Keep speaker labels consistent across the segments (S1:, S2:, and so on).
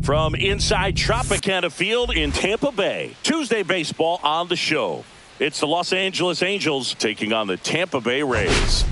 S1: From inside Tropicana Field in Tampa Bay, Tuesday baseball on the show. It's the Los Angeles Angels taking on the Tampa Bay Rays.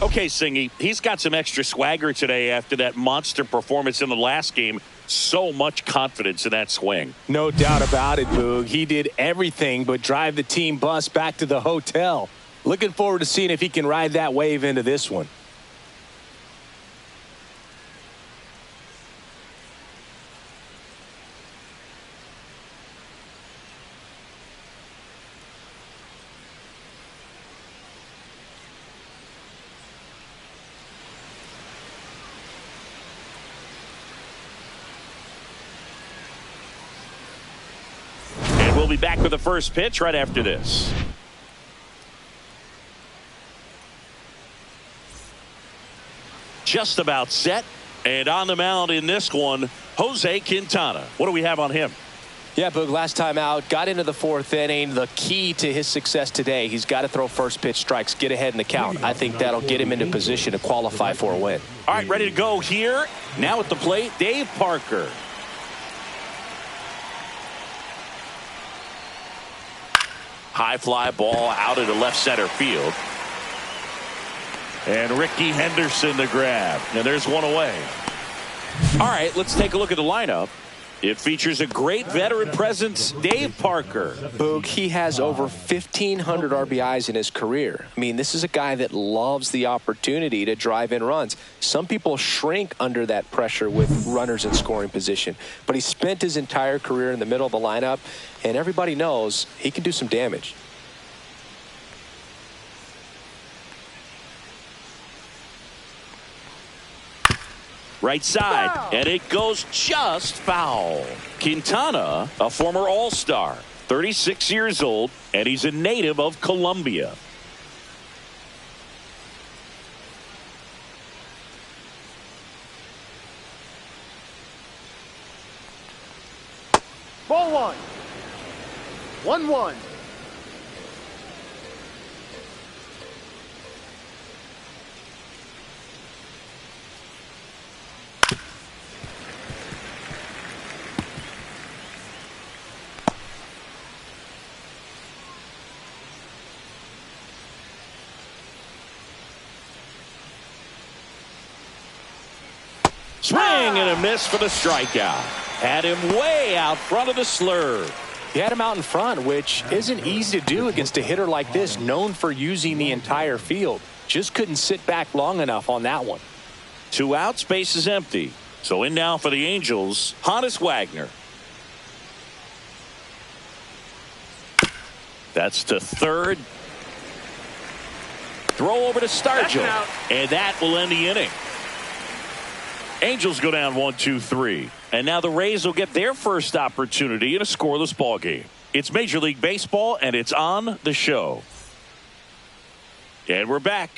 S1: Okay, Singy, he's got some extra swagger today after that monster performance in the last game. So much confidence in that swing.
S2: No doubt about it, Boog. He did everything but drive the team bus back to the hotel. Looking forward to seeing if he can ride that wave into this one.
S1: We'll be back with the first pitch right after this. Just about set. And on the mound in this one, Jose Quintana. What do we have on him?
S2: Yeah, Boog, last time out, got into the fourth inning. The key to his success today, he's got to throw first pitch strikes, get ahead in the count. I think that'll get him into position to qualify for a win.
S1: All right, ready to go here. Now at the plate, Dave Parker. High fly ball out into left center field. And Ricky Henderson the grab. And there's one away. All right, let's take a look at the lineup. It features a great veteran presence, Dave Parker.
S2: Boog, he has over 1,500 RBIs in his career. I mean, this is a guy that loves the opportunity to drive in runs. Some people shrink under that pressure with runners in scoring position. But he spent his entire career in the middle of the lineup, and everybody knows he can do some damage.
S1: Right side, and it goes just foul. Quintana, a former All-Star, 36 years old, and he's a native of Colombia.
S3: Ball one. 1-1.
S1: Swing and a miss for the strikeout. Had him way out front of the slurve.
S2: He had him out in front, which isn't easy to do against a hitter like this, known for using the entire field. Just couldn't sit back long enough on that one.
S1: 2 outs, base is empty. So in now for the Angels, Honus Wagner. That's to third. Throw over to Stargell. And that will end the inning. Angels go down 1-2-3. And now the Rays will get their first opportunity in a scoreless ball game. It's Major League Baseball, and it's on the show. And we're back.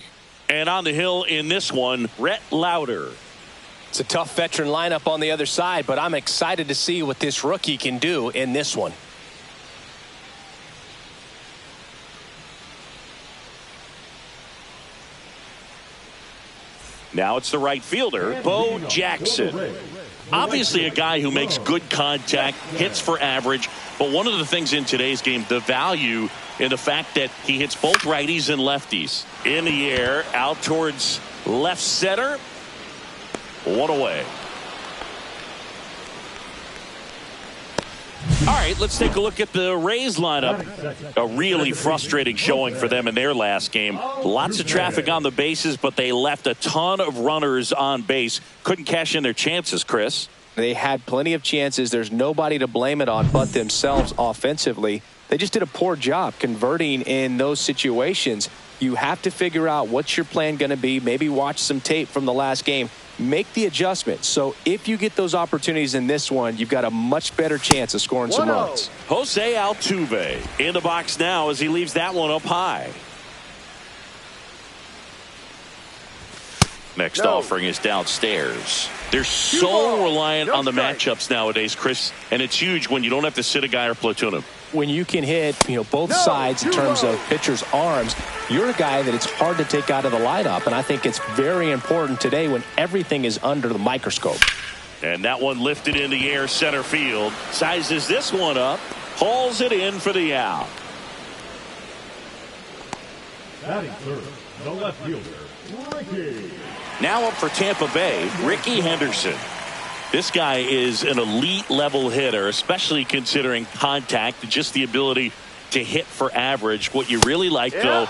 S1: And on the hill in this one, Rhett Lauder.
S2: It's a tough veteran lineup on the other side, but I'm excited to see what this rookie can do in this one.
S1: Now it's the right fielder, Bo Jackson. Obviously a guy who makes good contact, hits for average, but one of the things in today's game, the value in the fact that he hits both righties and lefties. In the air, out towards left center. One away. All right, let's take a look at the Rays lineup. A really frustrating showing for them in their last game. Lots of traffic on the bases, but they left a ton of runners on base. Couldn't cash in their chances, Chris.
S2: They had plenty of chances. There's nobody to blame it on but themselves offensively. They just did a poor job converting in those situations. You have to figure out what's your plan going to be. Maybe watch some tape from the last game. Make the adjustment. So if you get those opportunities in this one, you've got a much better chance of scoring some runs.
S1: Jose Altuve in the box now as he leaves that one up high. Next
S3: No.
S1: offering is downstairs. They're so reliant on the matchups nowadays, Chris, and it's huge when you don't have to sit a guy or platoon him.
S2: When you can hit, both sides in terms of pitchers' arms, you're a guy that it's hard to take out of the lineup. And I think it's very important today when everything is under the microscope.
S1: And that one lifted in the air center field. Sizes this one up. Hauls it in for the out.
S4: Batting third, the left fielder, Ricky.
S1: Now up for Tampa Bay, Ricky Henderson. This guy is an elite level hitter, especially considering contact and just the ability to hit for average. What you really like, though,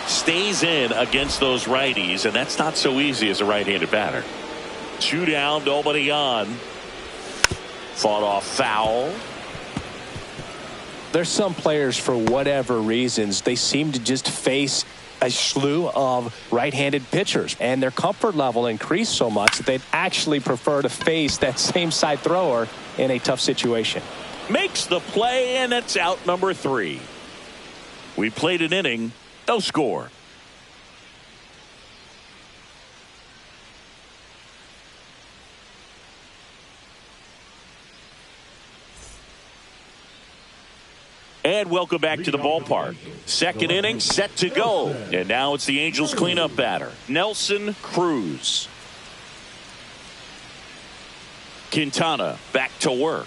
S1: stays in against those righties, and that's not so easy as a right-handed batter. 2 down, nobody on. Fought off foul.
S2: There's some players, for whatever reasons, they seem to just face a slew of right-handed pitchers, and their comfort level increased so much that they'd actually prefer to face that same side thrower in a tough situation.
S1: Makes the play, and it's out number 3. We played an inning, no score. And welcome back to the ballpark. Second inning set to go. And now it's the Angels cleanup batter, Nelson Cruz. Quintana back to work.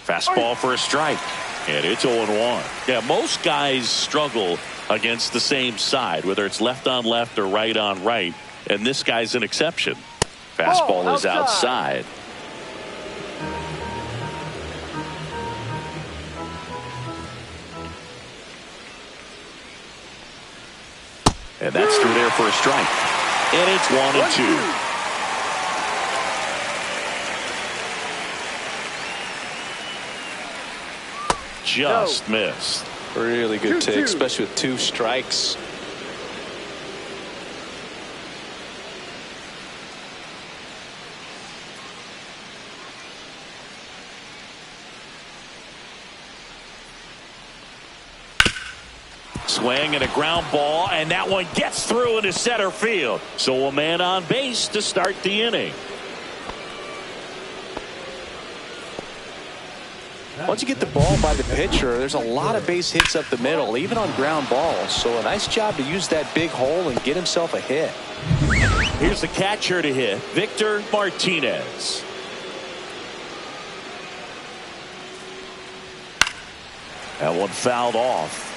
S1: Fastball for a strike. And it's 0-1. Yeah, most guys struggle against the same side, whether it's left on left or right on right. And this guy's an exception. Fastball is outside. And that's through there for a strike. And it's 1-2. Just missed.
S2: Really good take, especially with 2 strikes.
S1: Swing and a ground ball, and that one gets through into center field. So a man on base to start the inning.
S2: Once you get the ball by the pitcher, there's a lot of base hits up the middle, even on ground balls. So a nice job to use that big hole and get himself a hit.
S1: Here's the catcher to hit, Victor Martinez. That one fouled off.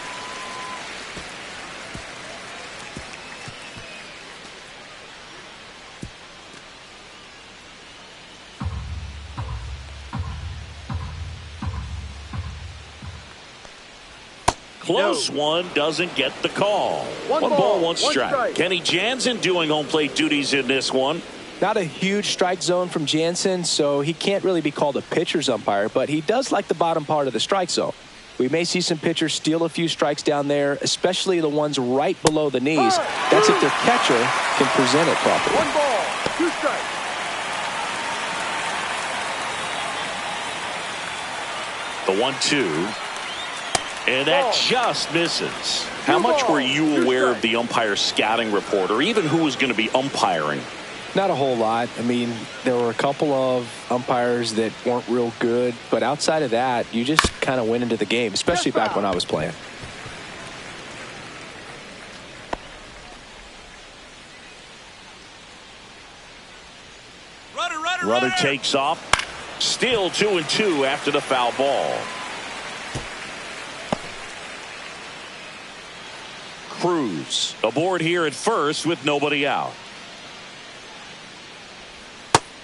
S1: Close one, doesn't get the call. One ball, one strike. Kenny Jansen doing home plate duties in this one.
S2: Not a huge strike zone from Jansen, so he can't really be called a pitcher's umpire, but he does like the bottom part of the strike zone. We may see some pitchers steal a few strikes down there, especially the ones right below the knees. That's if their catcher can present it properly.
S3: 1 ball, 2 strikes.
S1: The 1-2. And that just misses. How much were you aware of the umpire scouting report, or even who was going to be umpiring?
S2: Not a whole lot. I mean, there were a couple of umpires that weren't real good, but outside of that, you just kind of went into the game, especially back when I was playing.
S1: Runner takes off. Still 2-2 after the foul ball. Cruz aboard here at first with nobody out.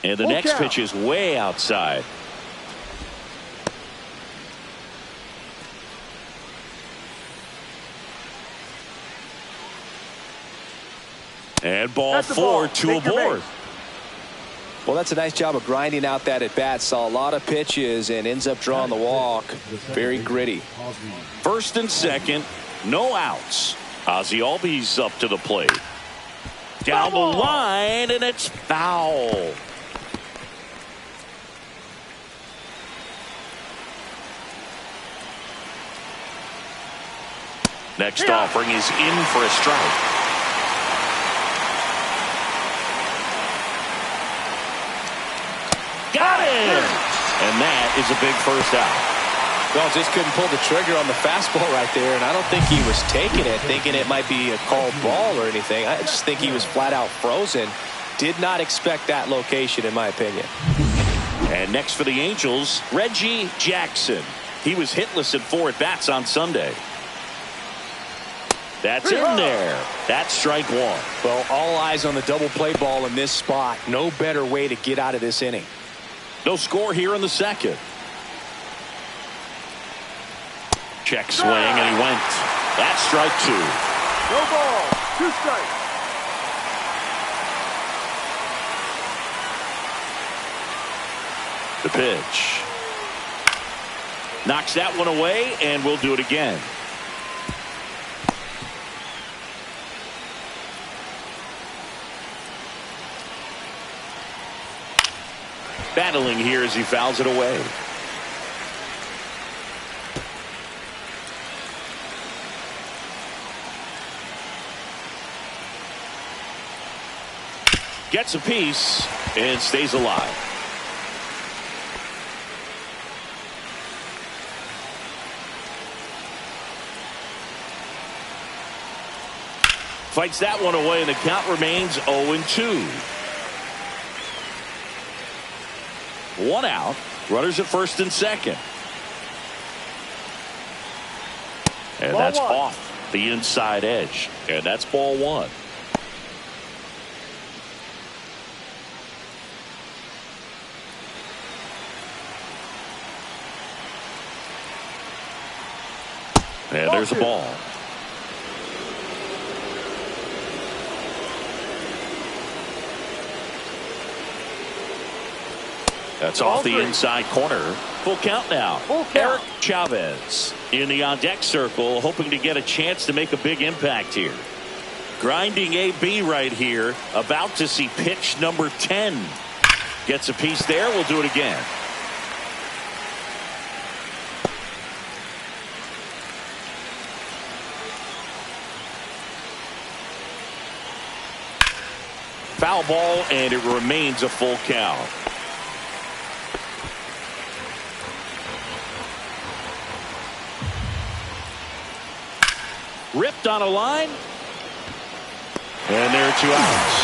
S1: And the next pitch is way outside. And ball 4, 2 aboard.
S2: Well, that's a nice job of grinding out that at bat. Saw a lot of pitches and ends up drawing the walk. Very gritty.
S1: First and second, no outs. Ozzie Albies up to the plate. Down the line, and it's foul. Next offering is in for a strike. Got it! And that is a big first out.
S2: Well, just couldn't pull the trigger on the fastball right there, and I don't think he was taking it, thinking it might be a called ball or anything. I just think he was flat out frozen. Did not expect that location, in my opinion.
S1: And next for the Angels, Reggie Jackson. He was hitless at 4 at-bats on Sunday. That's in there. That's strike 1.
S2: Well, all eyes on the double play ball in this spot. No better way to get out of this inning.
S1: No score here in the second. Check swing, and he went. That's strike 2.
S3: No ball. 2 strikes.
S1: The pitch. Knocks that one away, and we'll do it again. Battling here as he fouls it away. Gets a piece and stays alive. Fights that one away, and the count remains 0-2. 1 out. Runners at first and second. And
S3: Ball
S1: that's
S3: 1.
S1: off the inside edge. And that's ball 1. And there's a ball. That's off the inside corner. Full count now.
S3: Full count.
S1: Eric Chavez in the on-deck circle, hoping to get a chance to make a big impact here. Grinding AB right here. About to see pitch number 10. Gets a piece there. We'll do it again. Foul ball, and it remains a full count. Ripped on a line. And there are 2 outs.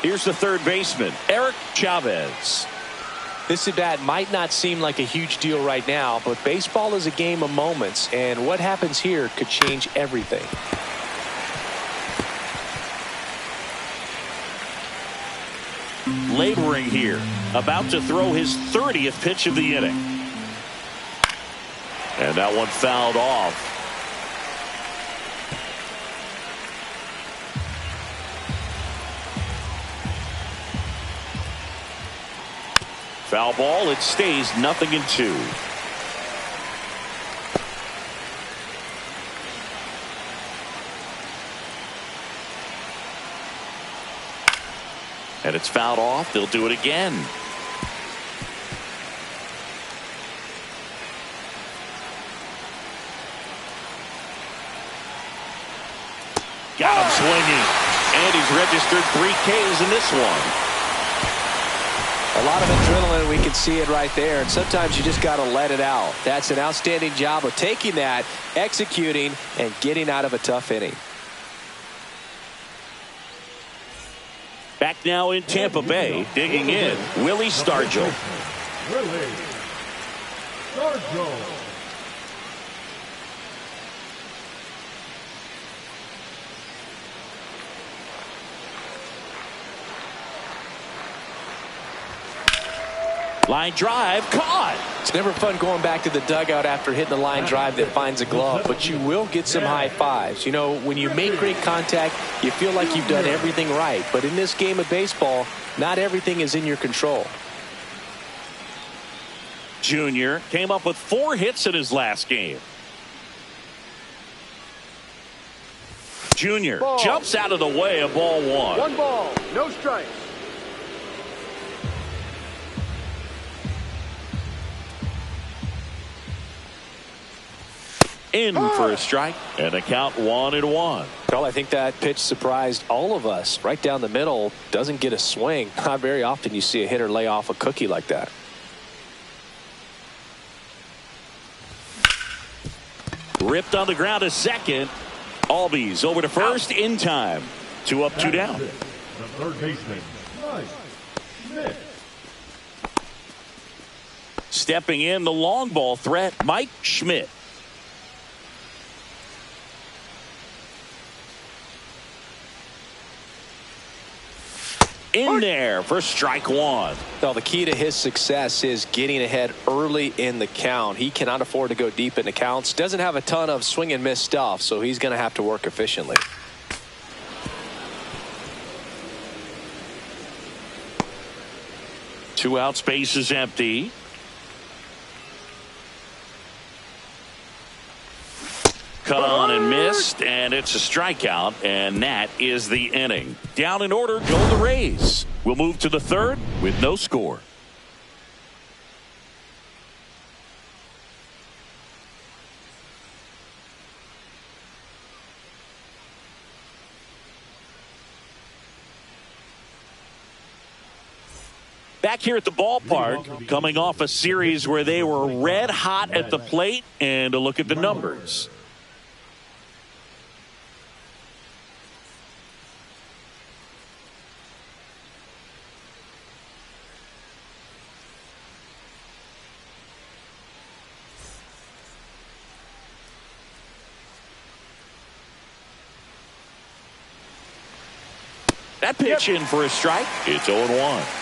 S1: Here's the third baseman, Eric Chavez.
S2: This at bat might not seem like a huge deal right now, but baseball is a game of moments, and what happens here could change everything.
S1: Laboring here, about to throw his 30th pitch of the inning. And that one fouled off. Foul ball, it stays 0-2. And it's fouled off. They'll do it again. Got him swinging. And he's registered 3 Ks in this one.
S2: A lot of adrenaline, we can see it right there, and sometimes you just got to let it out. That's an outstanding job of taking that, executing, and getting out of a tough inning.
S1: Back now in Tampa Bay, digging in, Willie Stargell.
S4: Willie Stargell.
S1: Line drive, caught.
S2: It's never fun going back to the dugout after hitting a line drive that finds a glove, but you will get some high fives. You know, when you make great contact, you feel like you've done everything right. But in this game of baseball, not everything is in your control.
S1: Junior came up with 4 hits in his last game. Junior jumps out of the way of ball 1.
S3: 1 ball, no strikes.
S1: In for a strike, and a count 1-1.
S2: Well, I think that pitch surprised all of us. Right down the middle, doesn't get a swing. Not very often you see a hitter lay off a cookie like that.
S1: Ripped on the ground to second. Albies over to first in time. 2 up, 2 down.
S4: The third baseman, Mike Schmidt.
S1: Stepping in, the long ball threat, Mike Schmidt. In there for strike 1.
S2: Well, the key to his success is getting ahead early in the count. He cannot afford to go deep in the counts. Doesn't have a ton of swing and miss stuff, so he's going to have to work efficiently.
S1: Two out, space is empty. Cut on and missed, and it's a strikeout, and that is the inning. Down in order go the Rays. We'll move to the third with no score. Back here at the ballpark, coming off a series where they were red hot at the plate, and a look at the numbers. That pitch in for a strike. It's 0-1.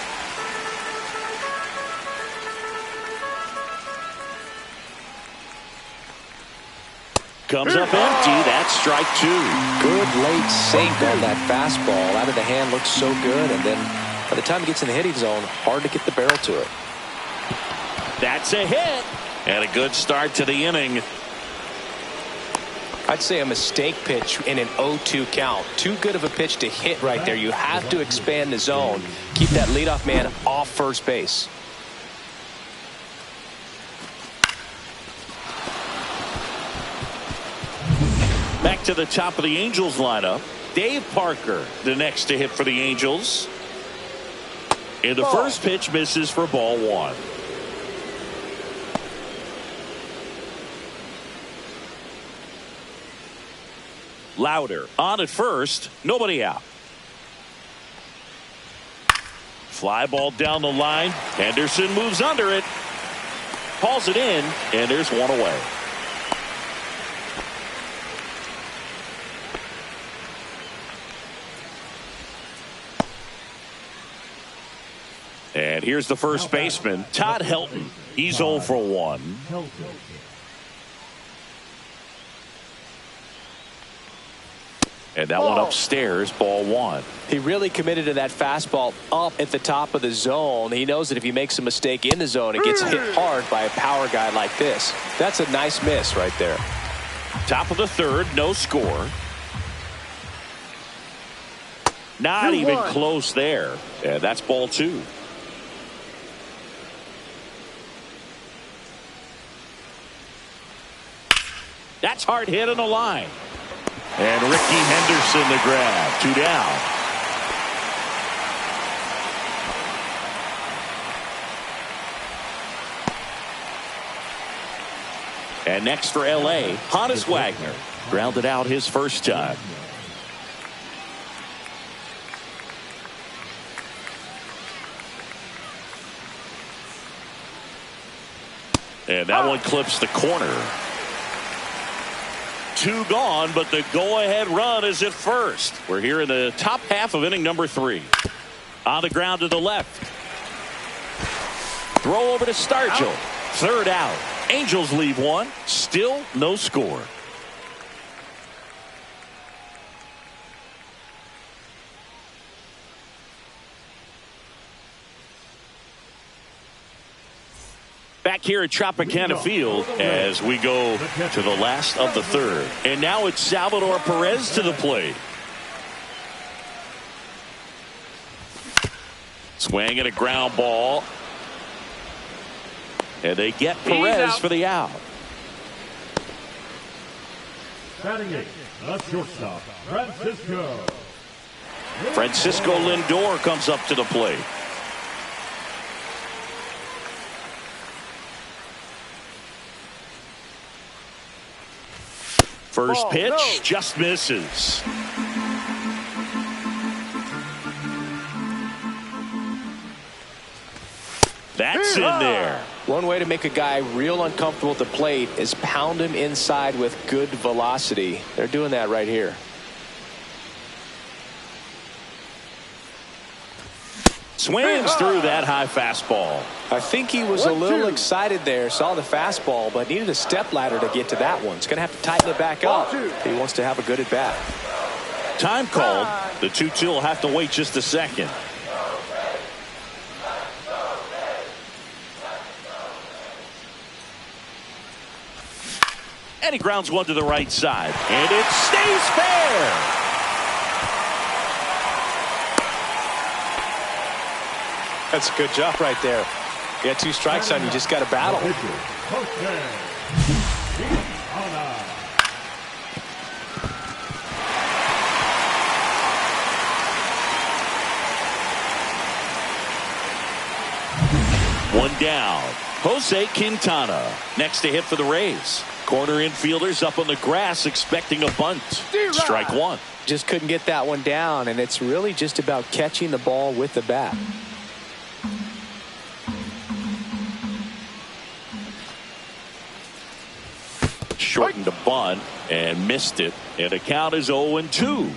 S1: Comes up empty. That's strike 2.
S2: Good late sink on that fastball. Out of the hand, looks so good. And then by the time it gets in the hitting zone, hard to get the barrel to it.
S1: That's a hit. And a good start to the inning.
S2: I'd say a mistake pitch in an 0-2 count. Too good of a pitch to hit right there. You have to expand the zone. Keep that leadoff man off first base.
S1: Back to the top of the Angels lineup. Dave Parker, the next to hit for the Angels. And the first pitch misses for ball 1. Louder on at first, nobody out. Fly ball down the line. Henderson moves under it. Hauls it in, and there's one away. And here's the first baseman, Todd Helton. He's 0 for 1. And that one upstairs, ball 1.
S2: He really committed to that fastball up at the top of the zone. He knows that if he makes a mistake in the zone, it gets hit hard by a power guy like this. That's a nice miss right there.
S1: Top of the third, no score. Not even close there. And that's ball 2. That's hard hit on the line. And Ricky Henderson the grab. 2 down. And next for L.A., Honus Wagner. Grounded out his first time. And that one clips the corner. 2 gone, but the go-ahead run is at first. We're here in the top half of inning number 3. On the ground to the left. Throw over to Stargell. Third out. Angels leave 1. Still no score. Back here at Tropicana Field as we go to the last of the third. And now it's Salvador Perez to the plate. Swing and a ground ball. And they get Perez for the out.
S4: Batting 8, the shortstop, Francisco.
S1: Francisco Lindor comes up to the plate. First pitch just misses. That's in there.
S2: One way to make a guy real uncomfortable at the plate is pound him inside with good velocity. They're doing that right here.
S1: Swings through that high fastball.
S2: I think he was a little excited there, saw the fastball, but needed a step ladder to get to that one. He's going to have to tighten it back up if he wants to have a good at bat.
S1: Time called. The 2-2 will have to wait just a second. And he grounds one to the right side. And it stays fair.
S2: That's a good job right there. You got 2 strikes on you, just got to battle.
S1: One down. Jose Quintana next to hit for the Rays. Corner infielders up on the grass expecting a bunt. Strike one.
S2: Just couldn't get that one down, and it's really just about catching the ball with the bat.
S1: Shortened a bunt and missed it, and the count is 0-2.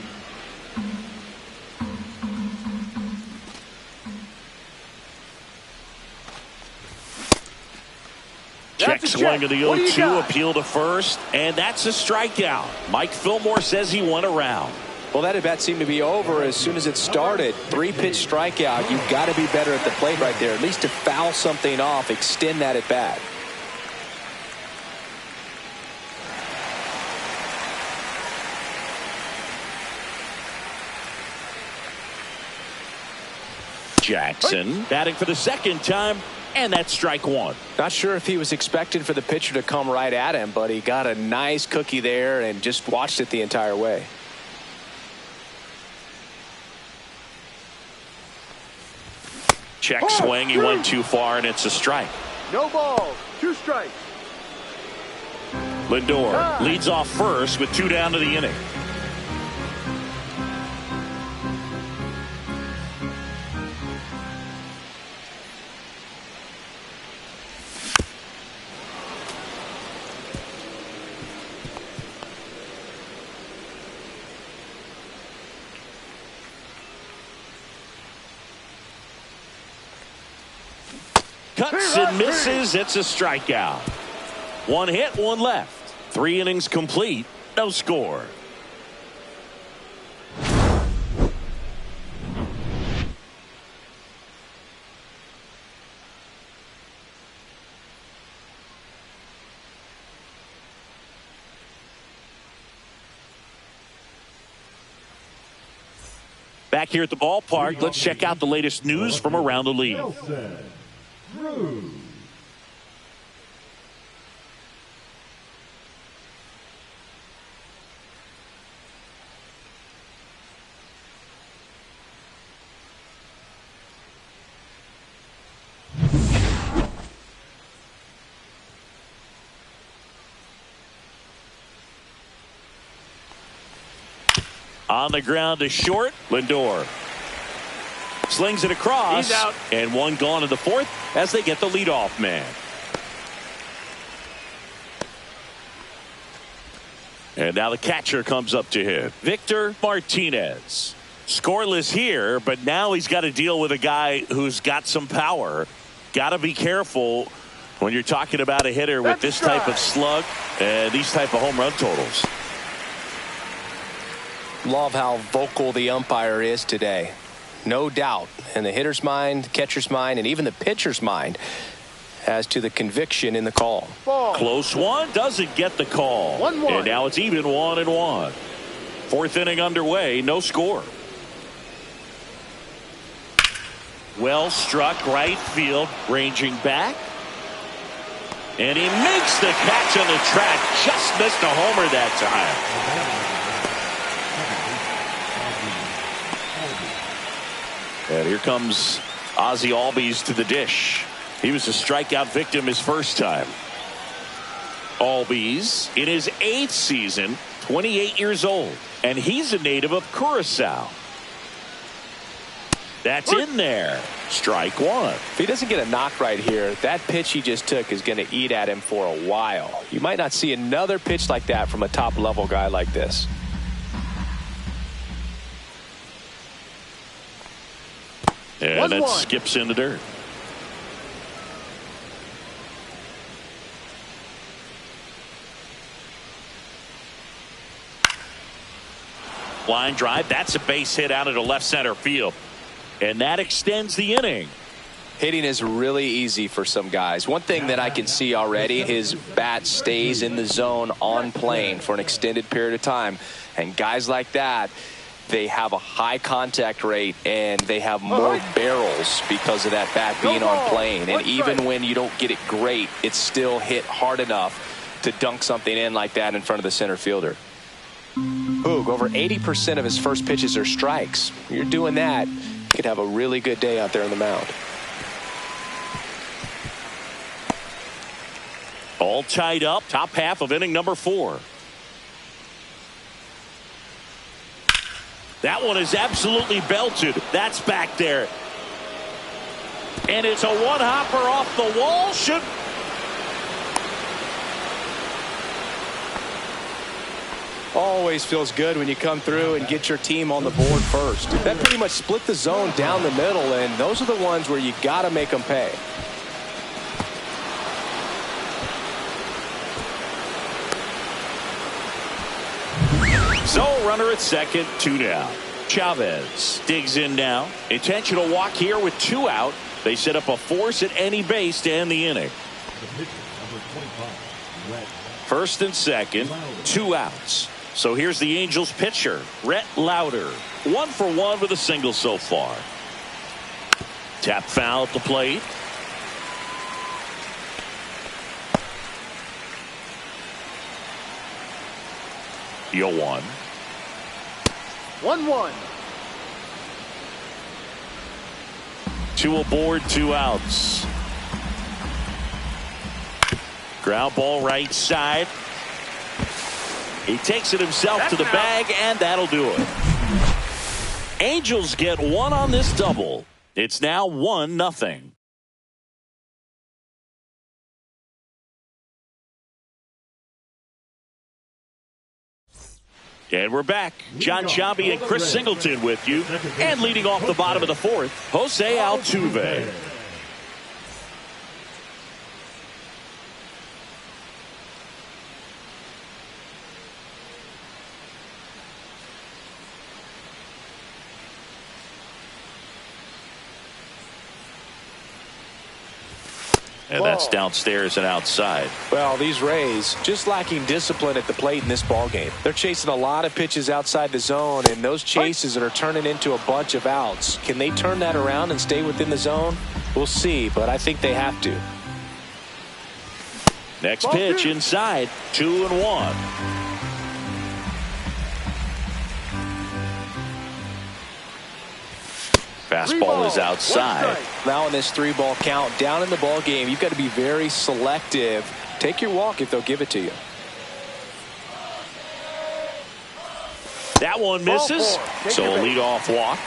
S1: Check swing of the 0-2, appeal to first, and that's a strikeout. Mike Fillmore says he went around.
S2: Well, that at bat seemed to be over as soon as it started. 3-pitch strikeout. You've got to be better at the plate right there, at least to foul something off, extend that at bat.
S1: Jackson batting for the second time, and that's strike one.
S2: Not sure if he was expecting for the pitcher to come right at him, but he got a nice cookie there and just watched it the entire way.
S1: Check swing, he went too far, and it's a strike.
S3: No balls, 2 strikes.
S1: Lindor leads off first with 2 down to the inning. Cuts and misses. It's a strikeout. 1 hit, 1 left. 3 innings complete. No score. Back here at the ballpark, let's check out the latest news from around the league. On the ground to short. Lindor slings it across. He's out. And 1 gone in the 4th as they get the leadoff man. And now the catcher comes up to hit. Victor Martinez. Scoreless here, but now he's got to deal with a guy who's got some power. Got to be careful when you're talking about a hitter with this type of slug and these type of home run totals.
S2: Love how vocal the umpire is today. No doubt in the hitter's mind, catcher's mind, and even the pitcher's mind as to the conviction in the call.
S1: Close one, doesn't get the call.
S3: 1-1.
S1: And now it's even 1-1. 4th inning underway, no score. Well struck, right field, ranging back. And he makes the catch on the track. Just missed a homer that time. And here comes Ozzie Albies to the dish. He was a strikeout victim his first time. Albies in his 8th season, 28 years old. And he's a native of Curacao. That's in there. Strike one.
S2: If he doesn't get a knock right here, that pitch he just took is going to eat at him for a while. You might not see another pitch like that from a top-level guy like this.
S1: And that skips in the dirt. Line drive. That's a base hit out into left center field. And that extends the inning.
S2: Hitting is really easy for some guys. One thing that I can see already, his bat stays in the zone on plane for an extended period of time. And guys like that, they have a high contact rate and they have more barrels because of that bat being on plane. And even when you don't get it great, it's still hit hard enough to dunk something in like that in front of the center fielder. Boog, over 80% of his first pitches are strikes. You're doing that, you could have a really good day out there on the mound.
S1: All tied up, top half of inning number 4. That one is absolutely belted. That's back there. And it's a one-hopper off the wall.
S2: Always feels good when you come through and get your team on the board first. That pretty much split the zone down the middle, and those are the ones where you got to make them pay.
S1: So runner at second, 2 down. Chavez digs in now. Intentional walk here with 2 out. They set up a force at any base to end the inning. First and second, 2 outs. So here's the Angels pitcher, Rhett Lauder. 1 for 1 with a single so far. Tap foul at the plate. Yo 1.
S3: 1-1.
S1: 2 aboard, 2 outs. Ground ball right side. He takes it himself to the bag, and that'll do it. Angels get 1 on this double. It's now 1-0. And we're back. John Sciambi and Chris Singleton with you. And leading off the bottom of the 4th, Jose Altuve. And that's downstairs and outside.
S2: Well, these Rays just lacking discipline at the plate in this ballgame. They're chasing a lot of pitches outside the zone, and those chases are turning into a bunch of outs. Can they turn that around and stay within the zone? We'll see, but I think they have to.
S1: Next pitch inside, 2-1. Fastball is outside.
S2: Now in this 3-ball count, down in the ball game, you've got to be very selective. Take your walk if they'll give it to you.
S1: That one misses, so a leadoff walk.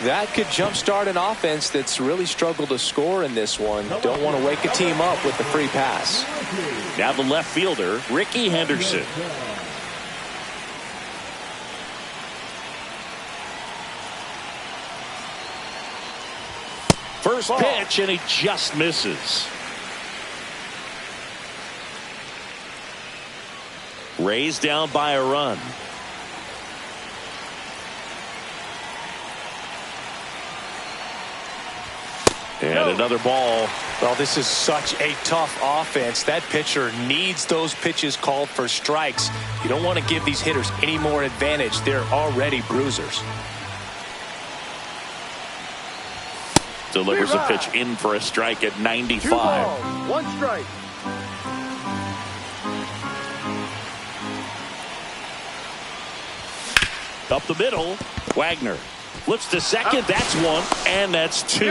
S2: That could jumpstart an offense that's really struggled to score in this one. Don't want to wake a team up with the free pass.
S1: Now the left fielder, Ricky Henderson. First pitch, and he just misses. Rays down by a run. And another ball.
S2: Well, this is such a tough offense. That pitcher needs those pitches called for strikes. You don't want to give these hitters any more advantage. They're already bruisers.
S1: Delivers a pitch in for a strike at 95.
S3: 1 strike.
S1: Up the middle, Wagner flips to second. That's one, and that's two.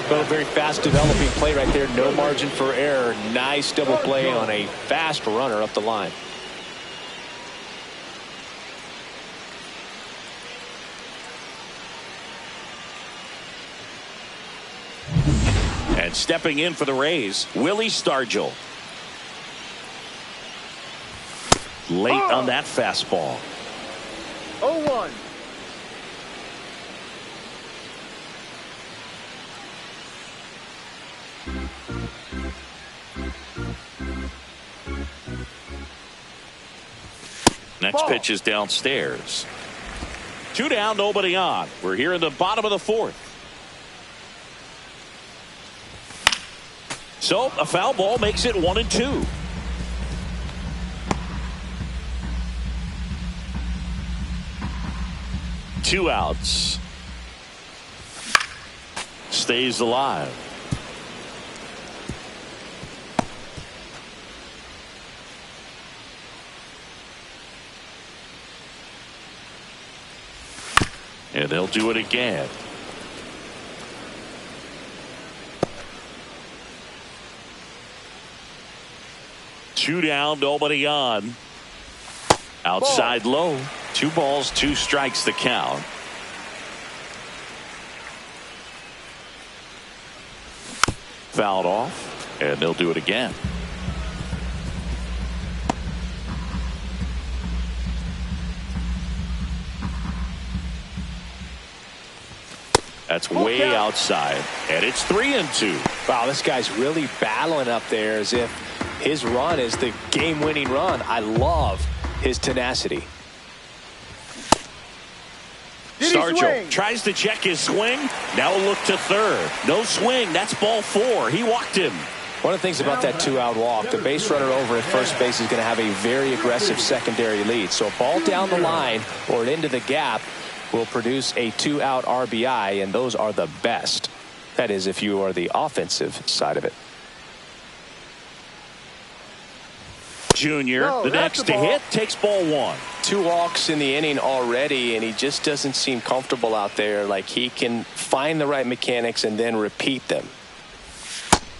S2: Well, very fast developing play right there. No margin for error. Nice double play on a fast runner up the line.
S1: And stepping in for the Rays, Willie Stargell. Late on that fastball.
S3: 0-1.
S1: Next pitch is downstairs. 2 down, nobody on. We're here in the bottom of the fourth. So a foul ball makes it 1-2. Two outs. Stays alive. And they'll do it again. Two down, nobody on. Outside low. 2 balls, 2 strikes the count. Fouled off, and they'll do it again. That's way outside, and it's 3-2.
S2: Wow, this guy's really battling up there as if his run is the game-winning run. I love his tenacity.
S1: Stargell tries to check his swing. Now a look to third. No swing. That's ball 4. He walked him.
S2: One of the things about that 2-out walk, the base runner over at first base is going to have a very aggressive secondary lead. So a ball down the line or into the gap will produce a 2-out RBI, and those are the best. That is, if you are the offensive side of it.
S1: Junior, the next to hit, takes ball 1.
S2: 2 walks in the inning already, and he just doesn't seem comfortable out there. Like he can find the right mechanics and then repeat them.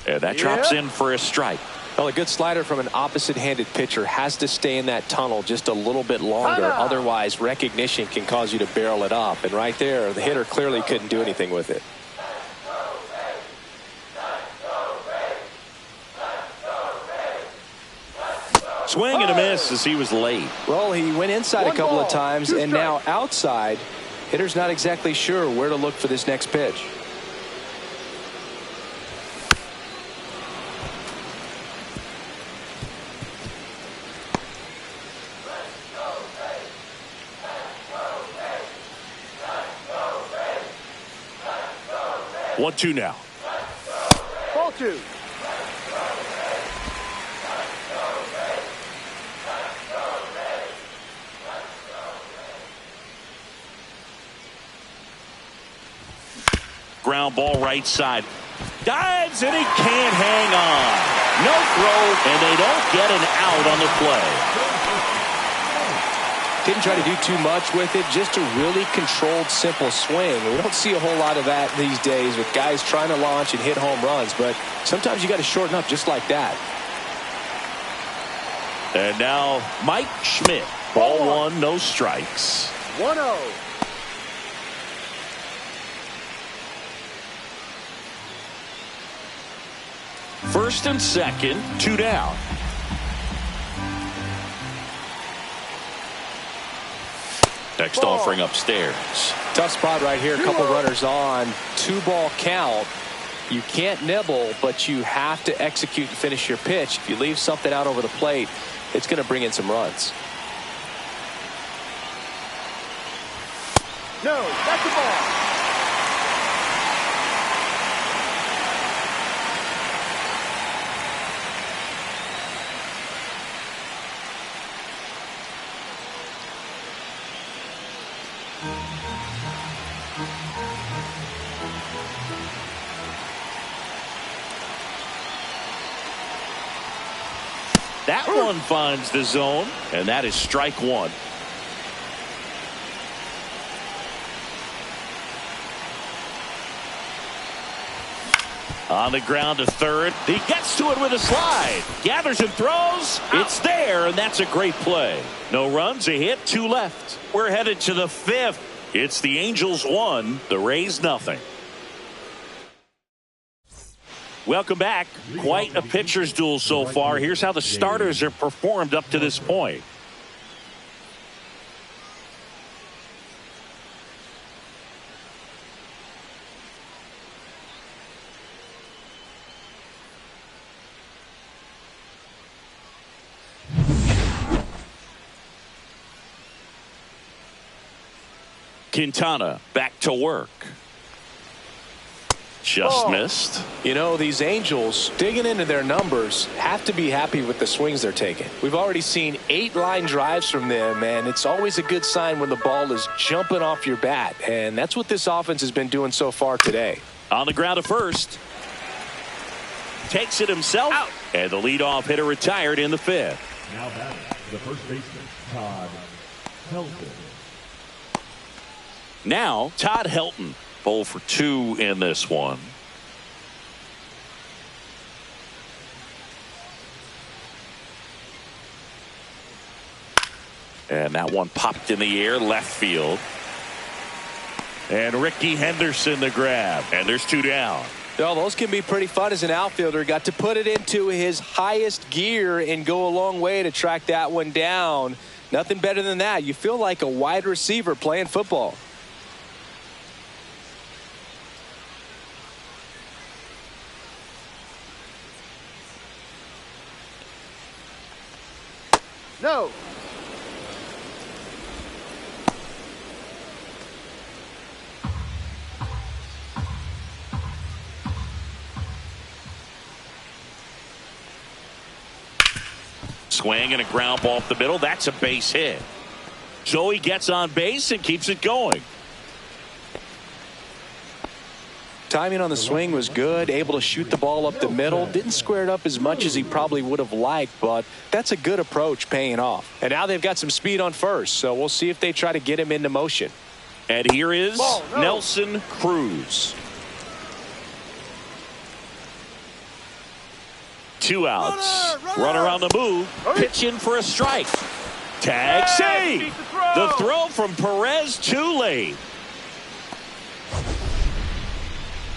S1: And that drops in for a strike.
S2: Well, a good slider from an opposite-handed pitcher has to stay in that tunnel just a little bit longer. Otherwise, recognition can cause you to barrel it up. And right there, the hitter clearly couldn't do anything with it.
S1: Swing and a miss as he was late.
S2: Well, he went inside a couple of times, and now outside. Hitter's not exactly sure where to look for this next pitch.
S1: One, 2 now.
S3: Ball 2.
S1: Ground ball right side. Dives and he can't hang on. No throw, and they don't get an out on the play.
S2: Didn't try to do too much with it, just a really controlled, simple swing. We don't see a whole lot of that these days with guys trying to launch and hit home runs, but sometimes you got to shorten up just like that.
S1: And now Mike Schmidt. Ball 1, no strikes.
S3: 1-0.
S1: First and second, 2 down. Next offering upstairs.
S2: Tough spot right here. A couple runners on. 2-ball count. You can't nibble, but you have to execute and finish your pitch. If you leave something out over the plate, it's going to bring in some runs.
S3: No, that's the ball.
S1: That one finds the zone, and that is strike one. On the ground to third. He gets to it with a slide. Gathers and throws. It's there, and that's a great play. No runs, a hit, 2 left. We're headed to the 5th. It's the Angels 1, the Rays nothing. Welcome back. Quite a pitcher's duel so far. Here's how the starters have performed up to this point. Quintana back to work. Just missed.
S2: You know, these Angels, digging into their numbers, have to be happy with the swings they're taking. We've already seen 8 line drives from them, and it's always a good sign when the ball is jumping off your bat. And that's what this offense has been doing so far today.
S1: On the ground to first. Takes it himself. Out. And the leadoff hitter retired in the 5th.
S4: Now batting, the first baseman, Todd Helton.
S1: Now, Todd Helton, 0 for 2 in this one. And that one popped in the air, left field. And Ricky Henderson the grab. And there's 2 down.
S2: Well, those can be pretty fun as an outfielder. Got to put it into his highest gear and go a long way to track that one down. Nothing better than that. You feel like a wide receiver playing football.
S3: No.
S1: Swing and a ground ball up the middle. That's a base hit. So he gets on base and keeps it going.
S2: Timing on the swing was good, able to shoot the ball up the middle. Didn't square it up as much as he probably would have liked, but that's a good approach paying off. And now they've got some speed on first, so we'll see if they try to get him into motion.
S1: And here is Nelson Cruz. 2 outs. Runner on the move. Pitch in for a strike. Tag save. The throw from Perez too late.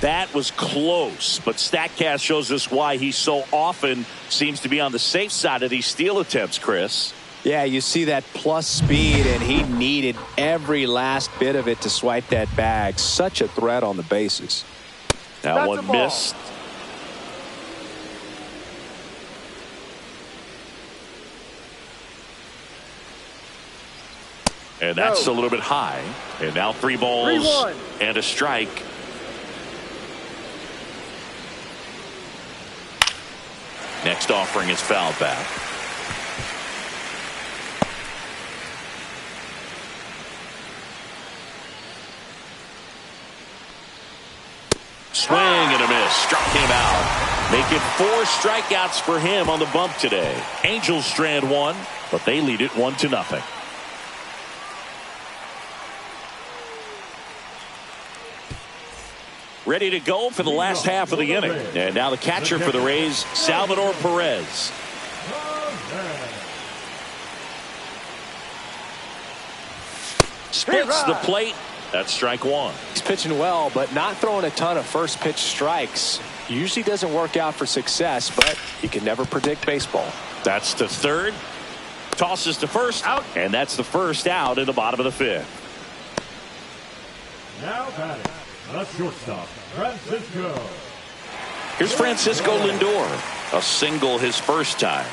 S1: That was close, but StatCast shows us why he so often seems to be on the safe side of these steal attempts, Chris.
S2: Yeah, you see that plus speed, and he needed every last bit of it to swipe that bag. Such a threat on the bases.
S1: That one missed. And that's a little bit high. And now 3 balls and a strike. Next offering is fouled back. Swing and a miss. Struck him out. Make it 4 strikeouts for him on the bump today. Angels strand 1, but they lead it 1-0. Ready to go for the last half of the inning. And now the catcher for the Rays, Salvador Perez. Spits the plate. That's strike 1.
S2: He's pitching well, but not throwing a ton of first pitch strikes. Usually doesn't work out for success, but you can never predict baseball.
S1: That's to third. Tosses to first. Out. And that's the first out in the bottom of the 5th.
S4: Now batting, the shortstop, Francisco.
S1: Here's Francisco Lindor. A single his first time.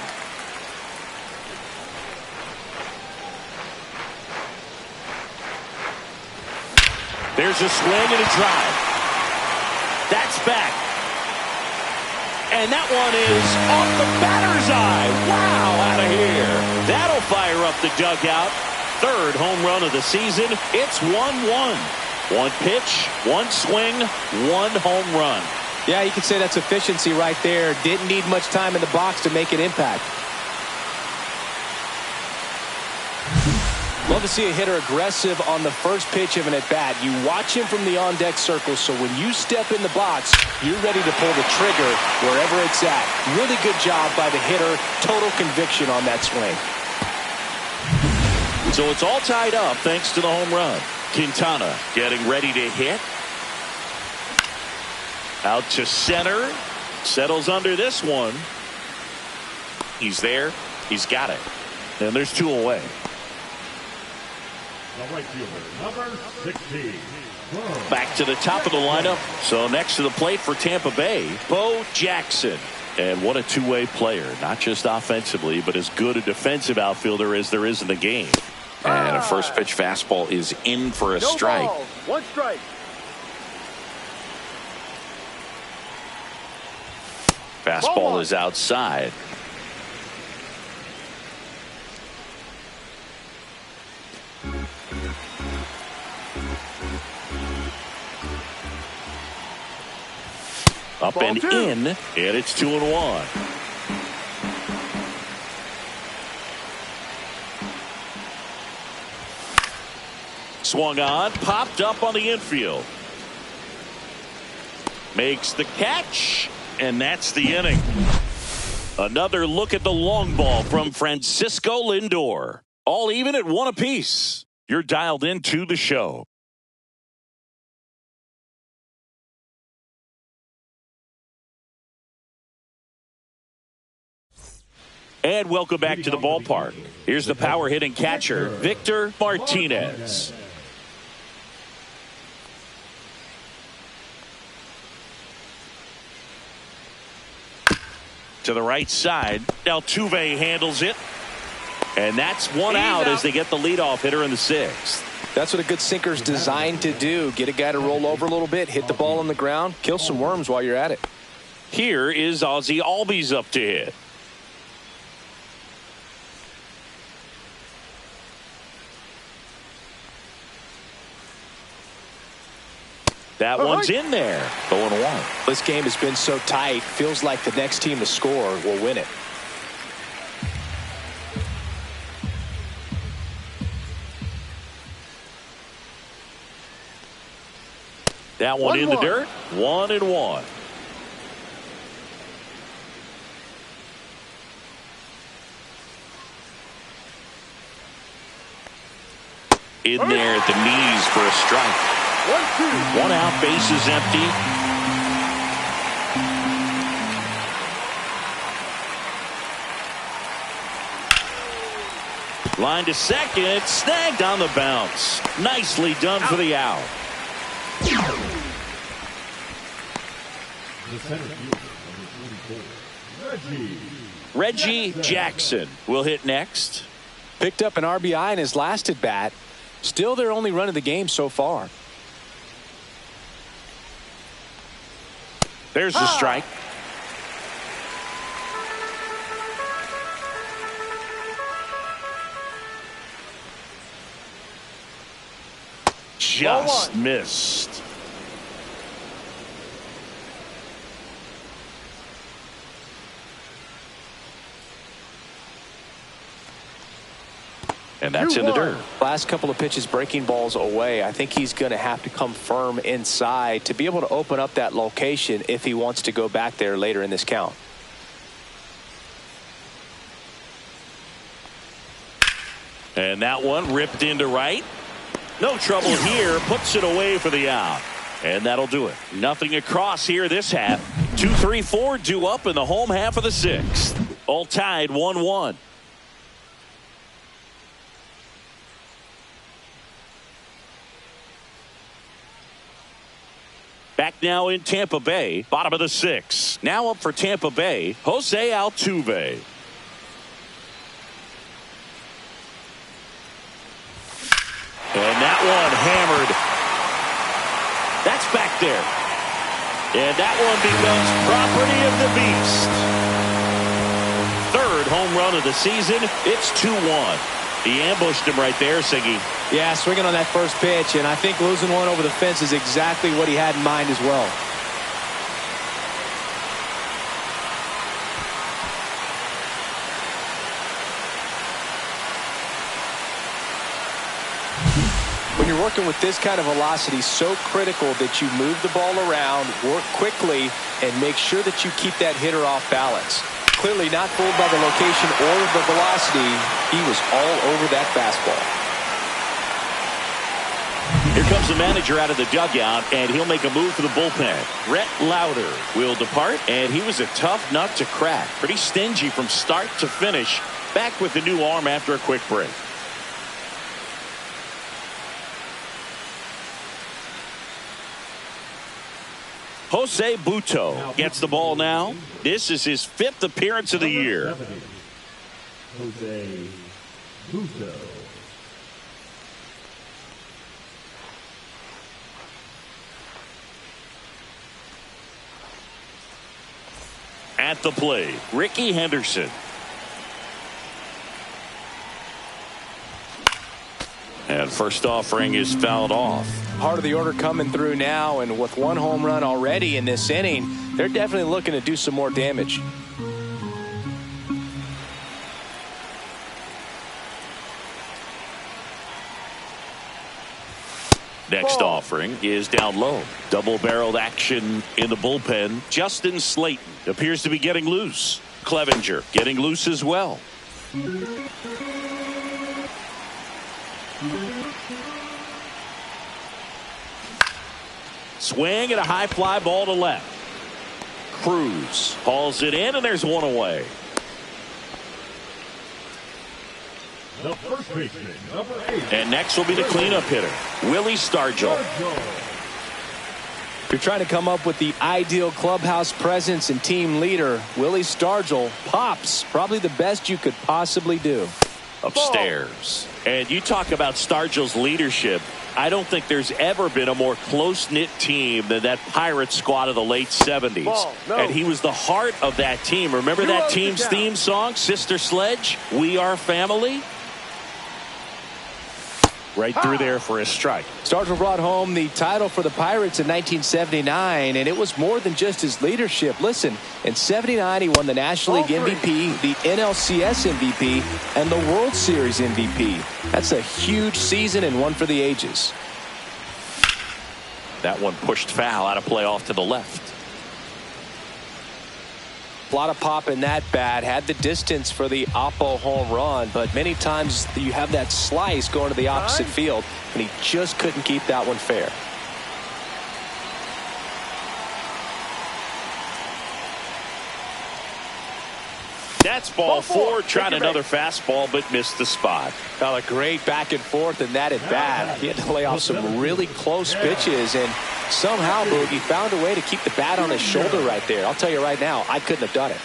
S1: There's a swing and a drive. That's back. And that one is off the batter's eye. Wow, out of here. That'll fire up the dugout. 3rd home run of the season. It's 1-1. 1 pitch, 1 swing, 1 home run.
S2: Yeah, you could say that's efficiency right there. Didn't need much time in the box to make an impact. Love to see a hitter aggressive on the first pitch of an at-bat. You watch him from the on-deck circle, so when you step in the box, you're ready to pull the trigger wherever it's at. Really good job by the hitter. Total conviction on that swing.
S1: So it's all tied up thanks to the home run. Quintana getting ready to hit. Out to center. Settles under this one. He's there. He's got it. And there's 2 away.
S4: The right fielder, number 16.
S1: Back to the top of the lineup. So next to the plate for Tampa Bay, Bo Jackson. And what a two-way player. Not just offensively, but as good a defensive outfielder as there is in the game. And a first pitch fastball is in for a strike.
S3: Ball, 1 strike.
S1: Fastball is outside. Up
S3: Ball
S1: and
S3: 2.
S1: in, and it's 2-1. Swung on, popped up on the infield. Makes the catch, and that's the inning. Another look at the long ball from Francisco Lindor. All even at 1 apiece. You're dialed into the show. And welcome back to the ballpark. Here's the power hitting catcher, Victor Martinez. To the right side. Altuve handles it. And that's 1 out as they get the leadoff hitter in the 6th.
S2: That's what a good sinker's designed to do. Get a guy to roll over a little bit, hit the ball on the ground, kill some worms while you're at it.
S1: Here is Ozzie Albies up to hit. That one's in there. 0-1.
S2: This game has been so tight. Feels like the next team to score will win it.
S1: That one in the dirt. 1-1. In there at the knees for a strike. 1 out, bases empty. Line to second, snagged on the bounce. Nicely done for the out.
S4: The center fielder, number 44,
S1: Reggie Jackson will hit next.
S2: Picked up an RBI in his last at bat. Still their only run of the game so far.
S1: There's the strike. Just missed. And that's in the dirt.
S2: Last couple of pitches breaking balls away. I think he's going to have to come firm inside to be able to open up that location if he wants to go back there later in this count.
S1: And that one ripped into right. No trouble here. Puts it away for the out. And that'll do it. Nothing across here this half. 2-3-4 due up in the home half of the 6th. All tied 1-1. Back now in Tampa Bay, bottom of the 6th. Now up for Tampa Bay, Jose Altuve. And that one hammered. That's back there. And that one becomes property of the beast. 3rd home run of the season. It's 2-1. He ambushed him right there, Siggy.
S2: Yeah, swinging on that first pitch, and I think losing one over the fence is exactly what he had in mind as well. you're working with this kind of velocity, so critical that you move the ball around, work quickly, and make sure that you keep that hitter off balance. Clearly not fooled by the location or the velocity. He was all over that fastball.
S1: Here comes the manager out of the dugout, and he'll make a move for the bullpen. Rhett Lauder will depart, and he was a tough nut to crack. Pretty stingy from start to finish. Back with the new arm after a quick break. Jose Butto gets the ball now. This is his 5th appearance of the year.
S4: Jose Butto.
S1: At the plate, Ricky Henderson. And first offering is fouled off.
S2: Part of the order coming through now, and with 1 home run already in this inning, they're definitely looking to do some more damage.
S1: Next offering is down low. Double-barreled action in the bullpen. Justin Slayton appears to be getting loose. Clevenger getting loose as well. Swing and a high fly ball to left. Cruz hauls it in, and there's one away.
S4: The first baseman, number 8.
S1: And next will be the cleanup hitter, Willie Stargell.
S2: If you're trying to come up with the ideal clubhouse presence and team leader, Willie Stargell pops. Probably the best you could possibly do.
S1: Upstairs. And you talk about Stargell's leadership. I don't think there's ever been a more close-knit team than that Pirates squad of the late 70s. And he was the heart of that team. Remember that team's theme song, Sister Sledge? We Are Family? Right through there for a strike.
S2: Stargell brought home the title for the Pirates in 1979, and it was more than just his leadership. Listen, in '79 he won the National League MVP, the NLCS MVP, and the World Series MVP. That's a huge season and one for the ages.
S1: That one pushed foul out of play off to the left.
S2: A lot of pop in that bat. Had the distance for the Oppo home run, but many times you have that slice going to the opposite field, and he just couldn't keep that one fair.
S1: That's ball 4. Tried another fastball, but missed the spot.
S2: Well, a great back and forth in that at bat. He had to lay off some really close pitches, and somehow Boogie found a way to keep the bat on his shoulder right there. I'll tell you right now, I couldn't have done it.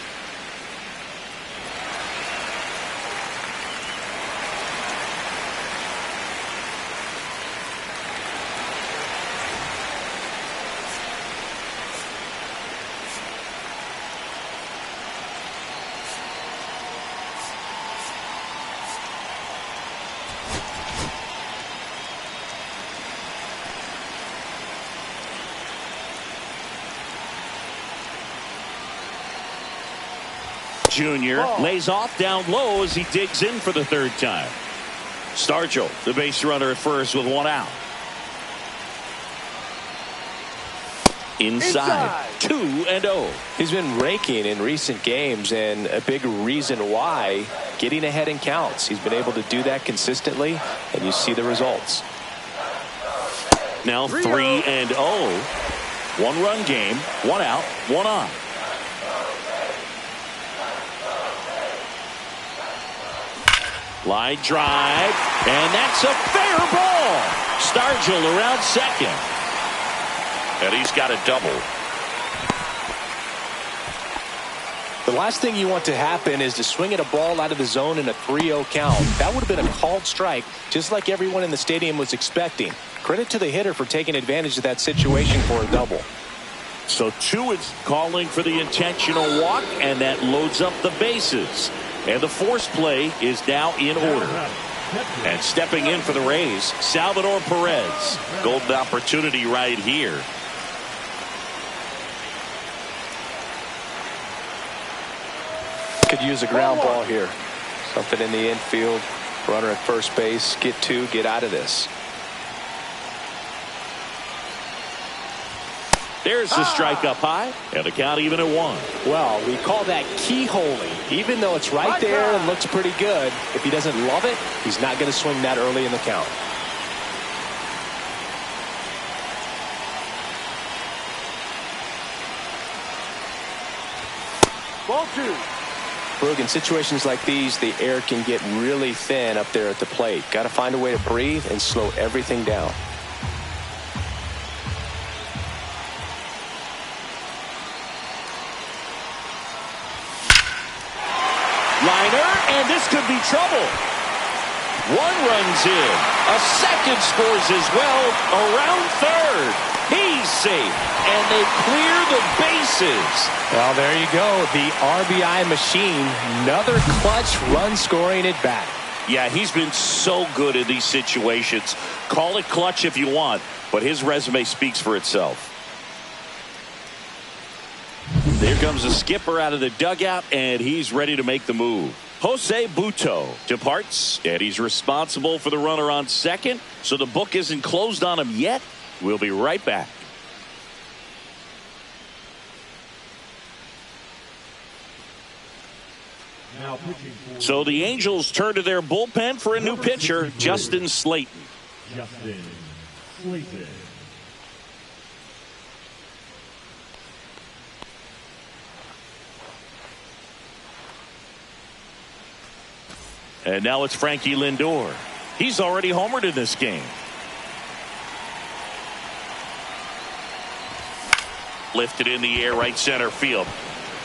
S1: Jr. lays off down low as he digs in for the 3rd time. Stargell, the base runner at first with 1 out. Inside. 2-0.
S2: He's been raking in recent games, and a big reason why, getting ahead in counts. He's been able to do that consistently, and you see the results.
S1: Now 3-0. 1-run game, 1 out, 1 on. Line drive, and that's a fair ball. Stargell around second. And he's got a double.
S2: The last thing you want to happen is to swing at a ball out of the zone in a 3-0 count. That would have been a called strike, just like everyone in the stadium was expecting. Credit to the hitter for taking advantage of that situation for a double.
S1: So 2 is calling for the intentional walk, and that loads up the bases. And the force play is now in order. And stepping in for the Rays, Salvador Perez. Golden opportunity right here.
S2: Could use a ground ball here. Something in the infield. Runner at first base. Get 2. Get out of this.
S1: There's the strike up high, and the count even at 1.
S2: Well, we call that keyholing. Even though it's right there and looks pretty good, if he doesn't love it, he's not going to swing that early in the count.
S3: Ball 2.
S2: Boog, in situations like these, the air can get really thin up there at the plate. Got to find a way to breathe and slow everything down.
S1: Liner, and this could be trouble. One runs in. A second scores as well. Around third. He's safe. And they clear the bases.
S2: Well, there you go. The RBI machine. Another clutch run scoring at bat.
S1: Yeah, he's been so good in these situations. Call it clutch if you want, but his resume speaks for itself. There comes the skipper out of the dugout, and he's ready to make the move. Jose Butto departs, and he's responsible for the runner on second, so the book isn't closed on him yet. We'll be right back.
S4: Now pitching for
S1: So the Angels turn to their bullpen for a new pitcher, Justin Slayton.
S4: Justin Slayton.
S1: And now it's Frankie Lindor. He's already homered in this game. Lifted in the air, right center field.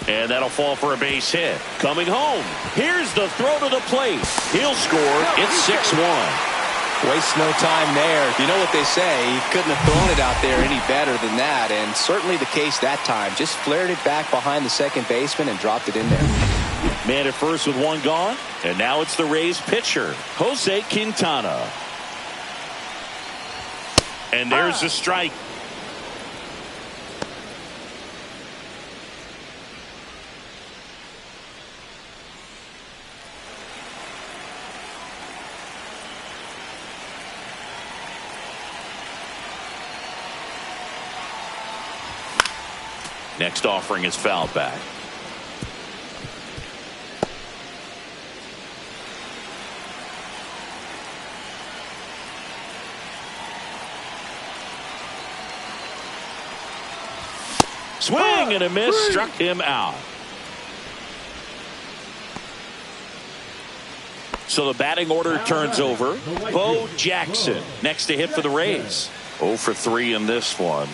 S1: And that'll fall for a base hit. Coming home. Here's the throw to the plate. He'll score. It's 6-1.
S2: Waste no time there. You know what they say, he couldn't have thrown it out there any better than that, and certainly the case that time. Just flared it back behind the second baseman and dropped it in there.
S1: Man at first with one gone, and now it's the Rays pitcher, Jose Quintana. And there's the strike. Next offering is fouled back. Swing and a miss, struck him out. So the batting order turns over. Bo Jackson next to hit for the Rays. 0 for 3 in this one.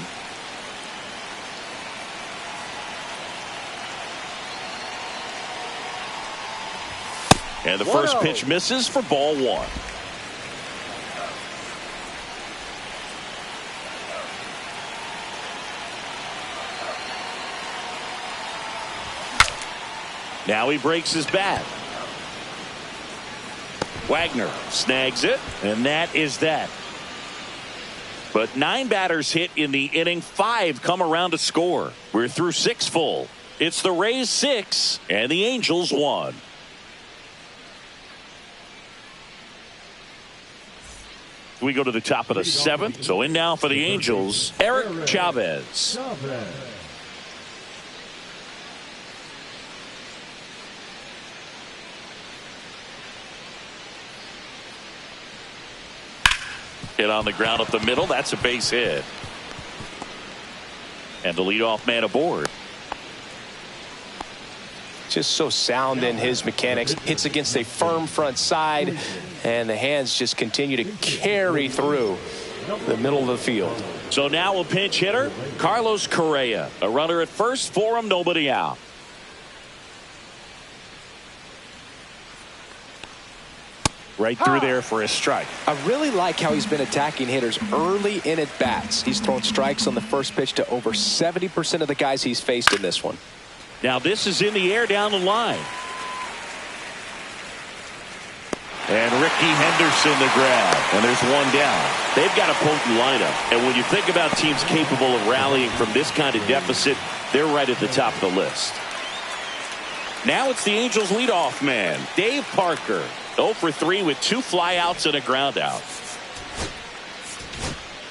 S1: And the first pitch misses for ball 1. Now he breaks his bat. Wagner snags it, and that is that. But 9 batters hit in the inning. 5 come around to score. We're through 6 full. It's the Rays 6 and the Angels 1. We go to the top of the 7th. So in now for the Angels, Eric Chavez. Hit on the ground up the middle. That's a base hit. And the leadoff man aboard.
S2: Just so sound in his mechanics. Hits against a firm front side, and the hands just continue to carry through the middle of the field.
S1: So now a pinch hitter, Carlos Correa. A runner at first for him, nobody out. Right through there for a strike.
S2: I really like how he's been attacking hitters early in at bats. He's thrown strikes on the first pitch to over 70% of the guys he's faced in this one.
S1: Now this is in the air down the line. And Ricky Henderson the grab. And there's one down. They've got a potent lineup. And when you think about teams capable of rallying from this kind of deficit, they're right at the top of the list. Now it's the Angels leadoff man, Dave Parker. 0 for 3 with 2 flyouts and a ground out.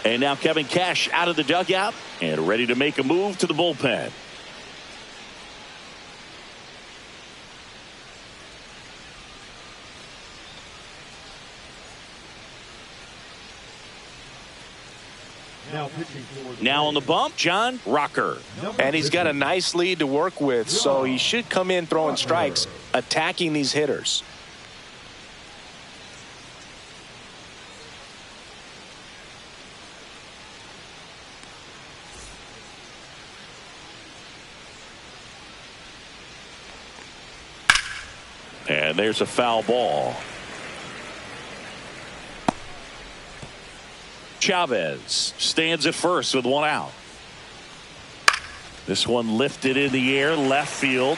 S1: And now Kevin Cash out of the dugout and ready to make a move to the bullpen. Now on the bump, John Rocker.
S2: And he's got a nice lead to work with, so he should come in throwing strikes, attacking these hitters.
S1: And there's a foul ball. Chavez stands at first with one out. This one lifted in the air, left field.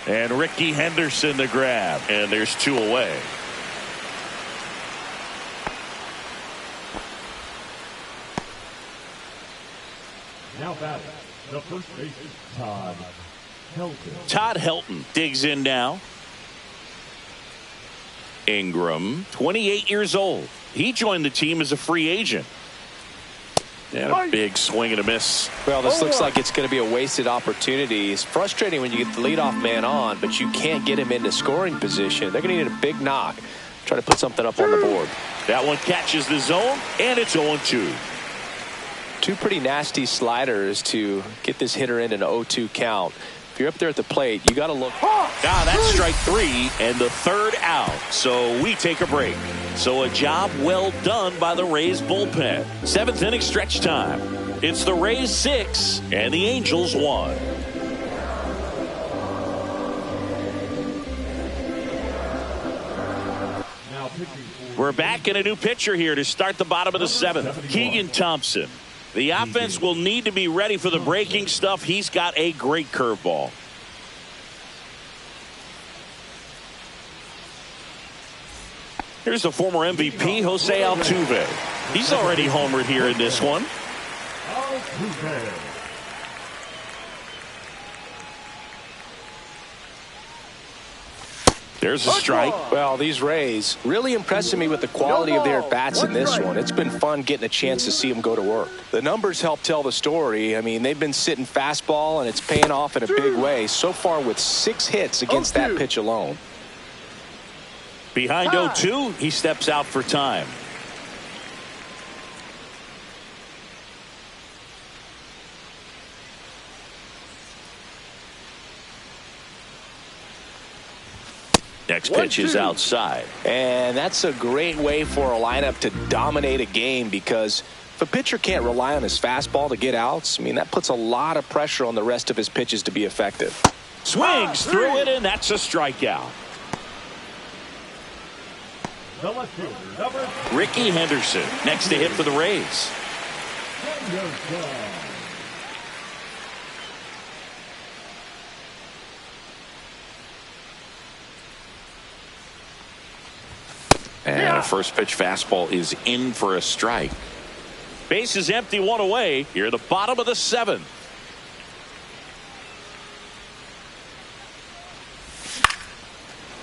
S1: And Ricky Henderson the grab. And there's two away.
S4: Now batting, the first baseman, Todd Helton.
S1: Todd Helton digs in now. Ingram, 28 years old. He joined the team as a free agent. And a big swing and a miss.
S2: Well, this looks like it's going to be a wasted opportunity. It's frustrating when you get the leadoff man on, but you can't get him into scoring position. They're going to need a big knock. Try to put something up on the board.
S1: That one catches the zone, and it's 0-2.
S2: Two pretty nasty sliders to get this hitter in an 0-2 count. If you're up there at the plate, you got to look.
S1: Now that's strike three and the third out. So we take a break. So a job well done by the Rays bullpen. Seventh inning stretch time. It's the Rays 6 and the Angels 1. We're back in a new pitcher here to start the bottom of the seventh. Keegan Thompson. The offense will need to be ready for the breaking stuff. He's got a great curveball. Here's the former MVP, Jose Altuve. He's already homered here in this one.
S4: Altuve.
S1: There's a strike.
S2: Well, these Rays really impressing me with the quality of their bats in this one. It's been fun getting a chance to see them go to work. The numbers help tell the story. I mean, they've been sitting fastball, and it's paying off in a big way. So far with 6 hits against that pitch alone.
S1: Behind 0-2, he steps out for time. Next pitch is outside.
S2: And that's a great way for a lineup to dominate a game, because if a pitcher can't rely on his fastball to get outs, I mean, that puts a lot of pressure on the rest of his pitches to be effective.
S1: Swings through it, and that's a strikeout.
S4: The left fielder,
S1: Ricky Henderson next to hit for the Rays. And a first pitch fastball is in for a strike. Base is empty, one away. Here at the bottom of the seventh.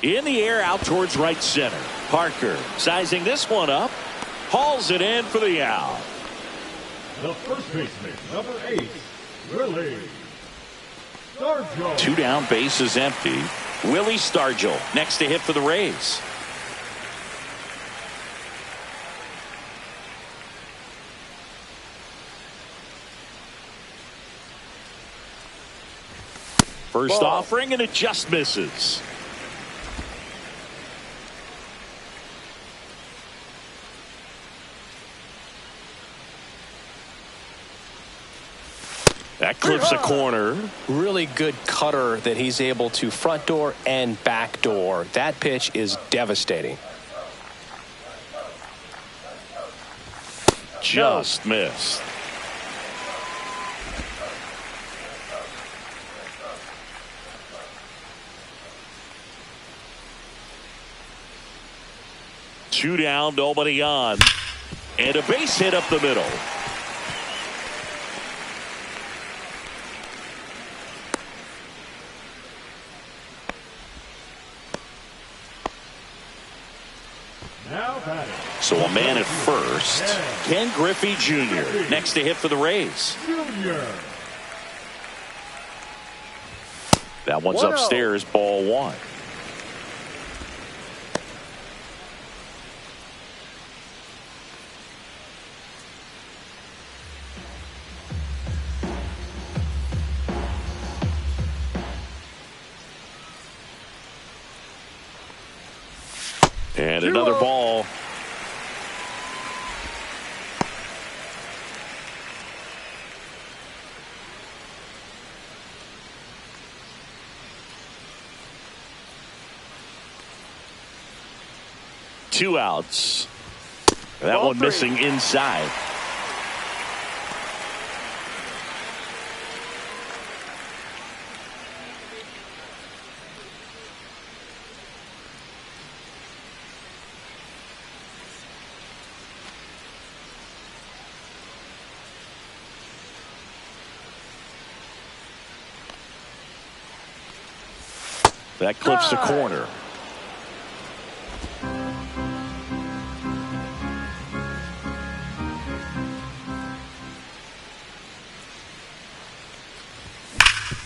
S1: In the air out towards right center. Parker sizing this one up. Hauls it in for the out.
S4: The first baseman, number 8, Willie Stargell.
S1: 2 down, base is empty. Willie Stargell next to hit for the Rays. First offering, and it just misses. That clips a corner.
S2: Really good cutter that he's able to front door and back door. That pitch is devastating.
S1: Just missed. Two down, nobody on. And a base hit up the middle.
S4: Now batting,
S1: So a man at first. Ken Griffey Jr. next to hit for the Rays.
S4: Junior.
S1: That one's
S3: 1-0.
S1: upstairs, ball one. And another ball. Two outs. That
S3: Ball
S1: one
S3: three.
S1: missing inside. That clips the corner.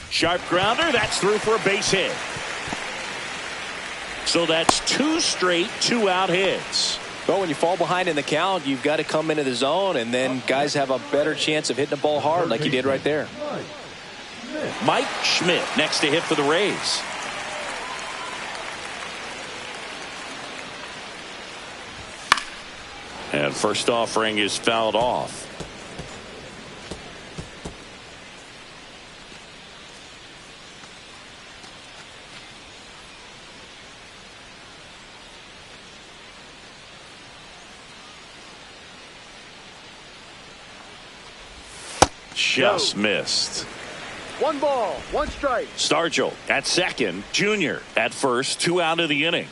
S1: Sharp grounder. That's through for a base hit. So that's two straight two-out hits.
S2: Well, when you fall behind in the count, you've got to come into the zone, and then guys have a better chance of hitting the ball hard like you did right there.
S1: Mike Schmidt next to hit for the Rays. And first offering is fouled off. Just missed.
S3: 1 ball, 1 strike.
S1: Stargell at second. Junior at first. 2 out of the inning.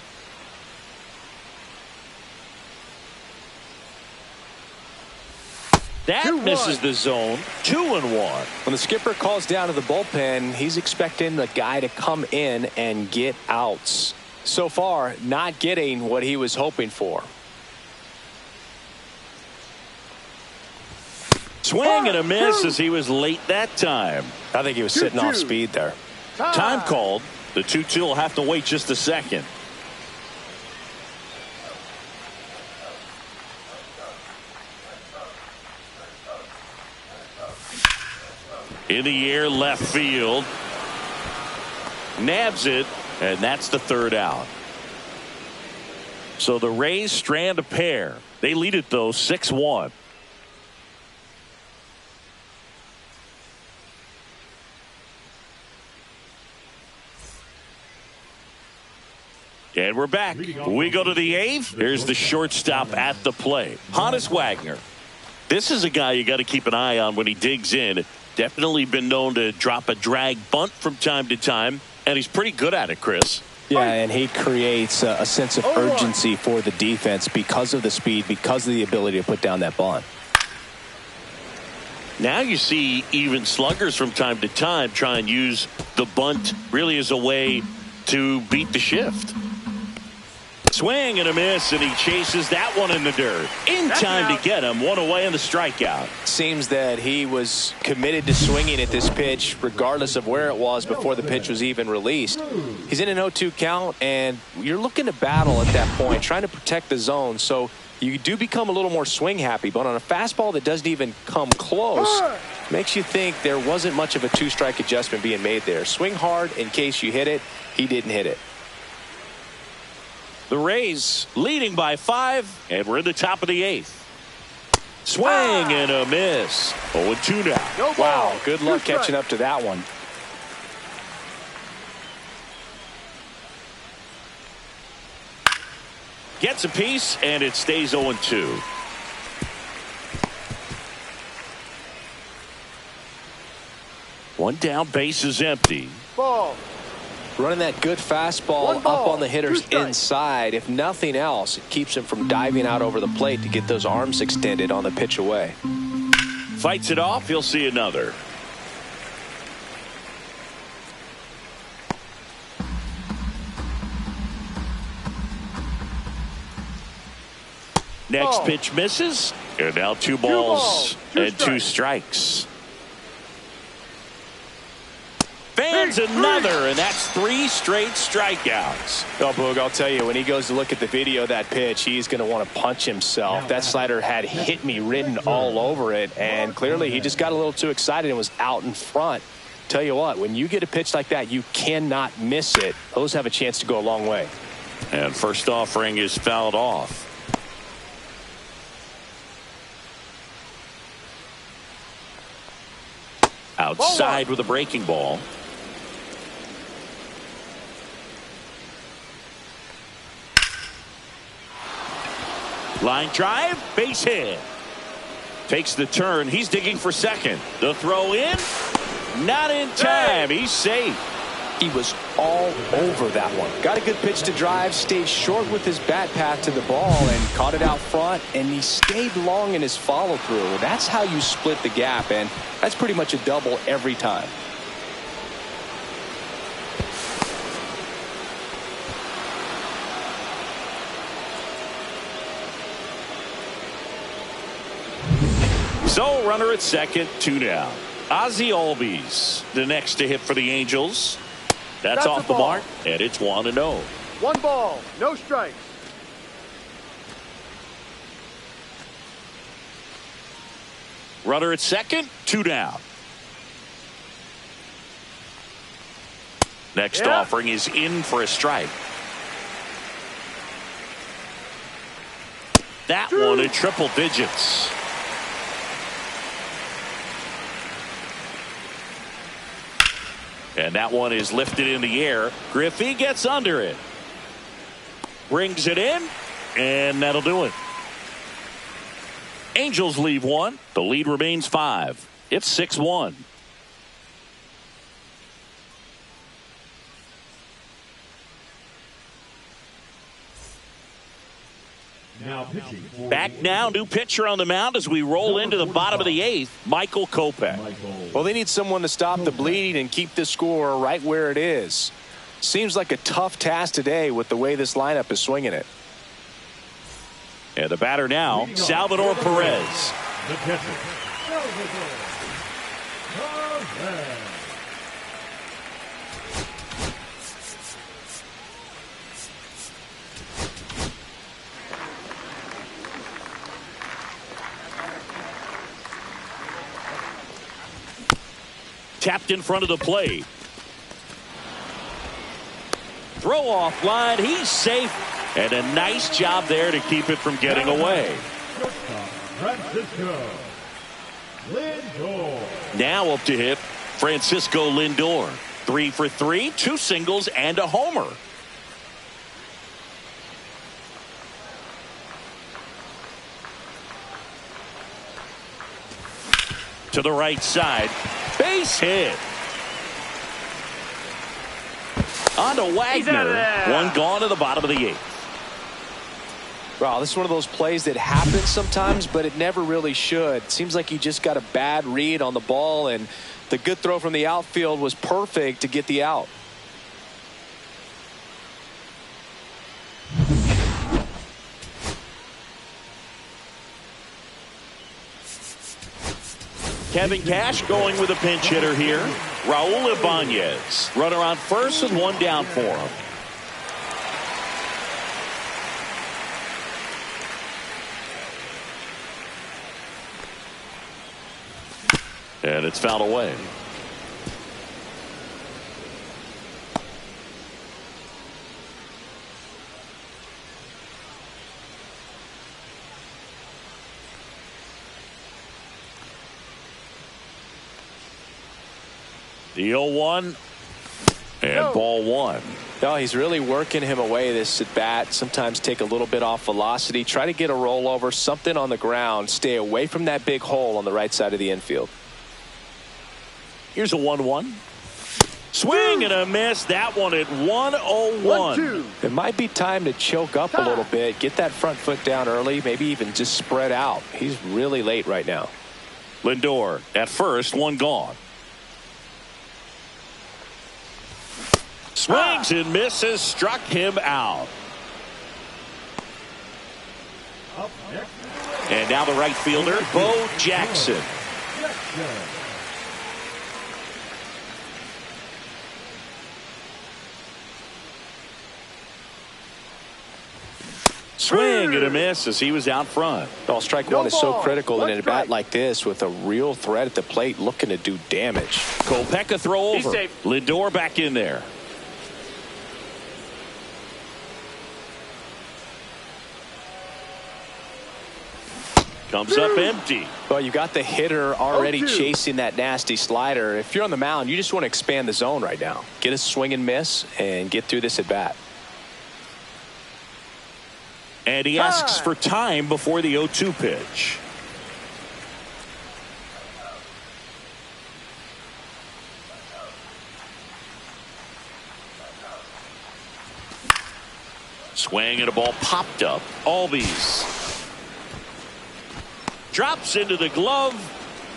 S1: That
S3: 2-1.
S1: misses the zone. 2-1.
S2: When the skipper calls down to the bullpen, he's expecting the guy to come in and get outs. So far, not getting what he was hoping for.
S1: Swing and a miss as he was late that time.
S2: I think he was sitting off speed there.
S1: Time called. The 2-2 will have to wait just a second. In the air, left field. Nabs it, and that's the 3rd out. So the Rays strand a pair. They lead it, though, 6-1. And we're back. We go to the 8th. Here's the shortstop at the plate, Honus Wagner. This is a guy you got to keep an eye on when he digs in. Definitely been known to drop a drag bunt from time to time, and he's pretty good at it, Chris.
S2: Yeah, and he creates a sense of urgency for the defense because of the speed, because of the ability to put down that bunt.
S1: Now you see even sluggers from time to time try and use the bunt really as a way to beat the shift. Swing and a miss, and he chases that one in the dirt. In time to get him. 1 away on the strikeout.
S2: Seems that he was committed to swinging at this pitch regardless of where it was before the pitch was even released. He's in an 0-2 count, and you're looking to battle at that point, trying to protect the zone. So you do become a little more swing happy, but on a fastball that doesn't even come close, makes you think there wasn't much of a 2-strike adjustment being made there. Swing hard in case you hit it. He didn't hit it.
S1: The Rays leading by 5, and we're in the top of the 8th. Swing and a miss. 0-2 now.
S3: No ball.
S2: Wow, good luck catching up to that one.
S1: Gets a piece, and it stays 0-2. One down, base is empty.
S3: Ball.
S2: Running that good fastball up on the hitter's inside. If nothing else, it keeps him from diving out over the plate to get those arms extended on the pitch away.
S1: Fights it off. He'll see another. Next
S3: Ball.
S1: pitch misses. And now two balls and two strikes. Fans another, and that's 3 straight strikeouts.
S2: Oh, Boog, I'll tell you, when he goes to look at the video of that pitch, he's going to want to punch himself. That slider had hit me written all over it, and clearly he just got a little too excited and was out in front. Tell you what, when you get a pitch like that, you cannot miss it. Those have a chance to go a long way.
S1: And first offering is fouled off. Outside with a breaking ball. Line drive, base hit. Takes the turn. He's digging for second. The throw in. Not in time. He's safe.
S2: He was all over that one. Got a good pitch to drive, stayed short with his bat path to the ball, and caught it out front, and he stayed long in his follow-through. That's how you split the gap, and that's pretty much a double every time.
S1: So, runner at second, 2 down. Ozzie Albies, the next to hit for the Angels. That's off the mark, and it's 1-0.
S3: 1 ball, no strikes.
S1: Runner at second, 2 down. Next offering is in for a strike. That one in triple digits. And that one is lifted in the air. Griffey gets under it. Brings it in. And that'll do it. Angels leave 1. The lead remains 5. It's 6-1.
S4: Now pitching for
S1: Back now, new pitcher on the mound as we roll into the bottom of the 8th, Michael Kopech.
S2: Well, they need someone to stop the bleed and keep the score right where it is. Seems like a tough task today with the way this lineup is swinging it.
S1: And the batter now, Salvador Perez.
S4: the catcher, Salvador Perez.
S1: Tapped in front of the plate. Throw off line. He's safe. And a nice job there to keep it from getting away.
S4: Francisco Lindor.
S1: Now up to hit Francisco Lindor. 3 for 3, 2 singles and a homer. To the right side. Base hit. On to Wagner. One gone to the bottom of the 8th.
S2: Wow, this is one of those plays that happens sometimes, but it never really should. Seems like he just got a bad read on the ball, and the good throw from the outfield was perfect to get the out.
S1: Kevin Cash going with a pinch hitter here. Raul Ibanez. Runner on first and one down for him. And it's fouled away. The 0-1 and ball 1.
S2: No, he's really working him away this at bat. Sometimes take a little bit off velocity. Try to get a rollover, something on the ground. Stay away from that big hole on the right side of the infield.
S1: Here's a 1-1. Swing and a miss. That one at 1-0-1.
S2: It might be time to choke up a little bit. Get that front foot down early. Maybe even just spread out. He's really late right now.
S1: Lindor at first, one gone. Swings and misses. Struck him out.
S4: Up
S1: And now the right fielder, Bo Jackson. Swing and a miss as he was out front.
S2: Well, strike one is so critical in a bat like this with a real threat at the plate looking to do damage.
S1: Kopech throw over. Lindor back in there. Comes up empty.
S2: Well, you got the hitter already chasing that nasty slider. If you're on the mound, you just want to expand the zone right now. Get a swing and miss and get through this at bat.
S1: And he asks for time before the 0-2 pitch. Swing and a ball popped up. Albies drops into the glove,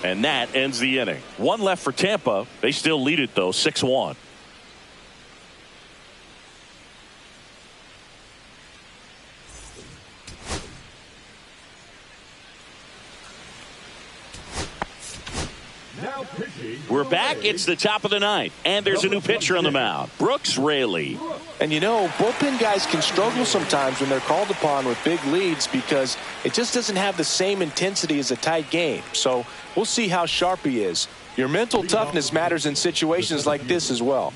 S1: and that ends the inning. One left for Tampa. They still lead it, though, 6-1. We're back. It's the top of the ninth, and there's a new pitcher on the mound, Brooks Raley.
S2: And you know, bullpen guys can struggle sometimes when they're called upon with big leads because it just doesn't have the same intensity as a tight game. So we'll see how sharp he is. Your mental toughness matters in situations like this as well.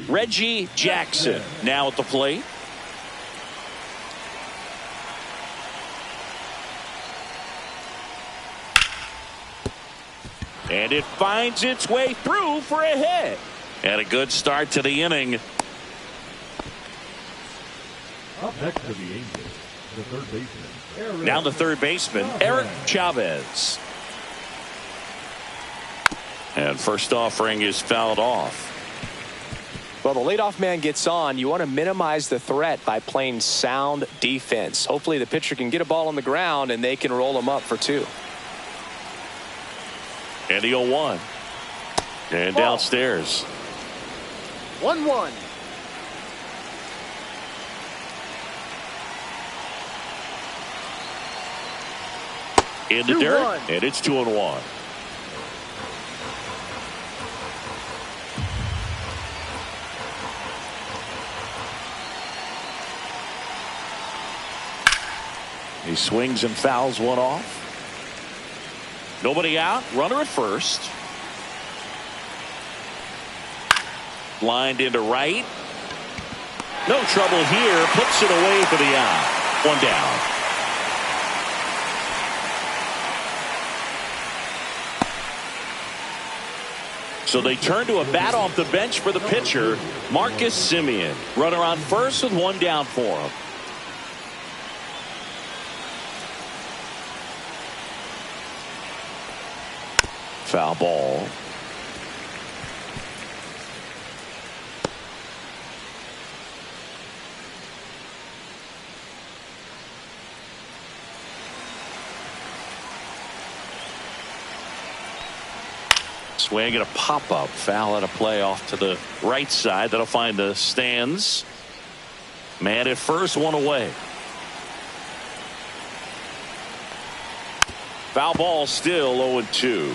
S1: Reggie Jackson now at the plate. And it finds its way through for a hit. And a good start to the inning.
S4: Up next to the Angels, the third baseman.
S1: Now the third baseman, Eric Chavez. And first offering is fouled off.
S2: Well, the leadoff man gets on. You want to minimize the threat by playing sound defense. Hopefully the pitcher can get a ball on the ground and they can roll him up for two.
S1: And the 0-1. And downstairs.
S3: 1-1.
S1: In the dirt. And it's 2-1. He swings and fouls one off. Nobody out. Runner at first. Lined into right. No trouble here. Puts it away for the out. One down. So they turn to a bat off the bench for the pitcher, Marcus Semien. Runner on first with one down for him. Foul ball. Swing and a pop-up. Foul and a play off to the right side. That'll find the stands. Man at first, one away. Foul ball still 0-2.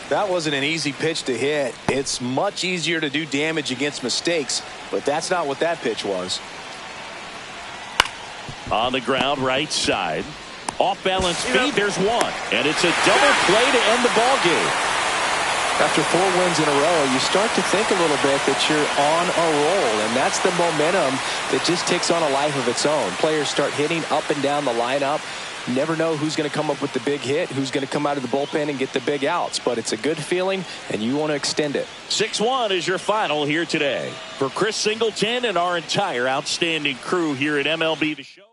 S2: That wasn't an easy pitch to hit. It's much easier to do damage against mistakes, but that's not what that pitch was.
S1: On the ground, right side. Off balance feet, there's one. And it's a double play to end the ball game.
S2: After 4 wins in a row, you start to think a little bit that you're on a roll, and that's the momentum that just takes on a life of its own. Players start hitting up and down the lineup. Never know who's going to come up with the big hit, who's going to come out of the bullpen and get the big outs, but it's a good feeling, and you want to extend it.
S1: 6-1 is your final here today. For Chris Singleton and our entire outstanding crew here at MLB The Show.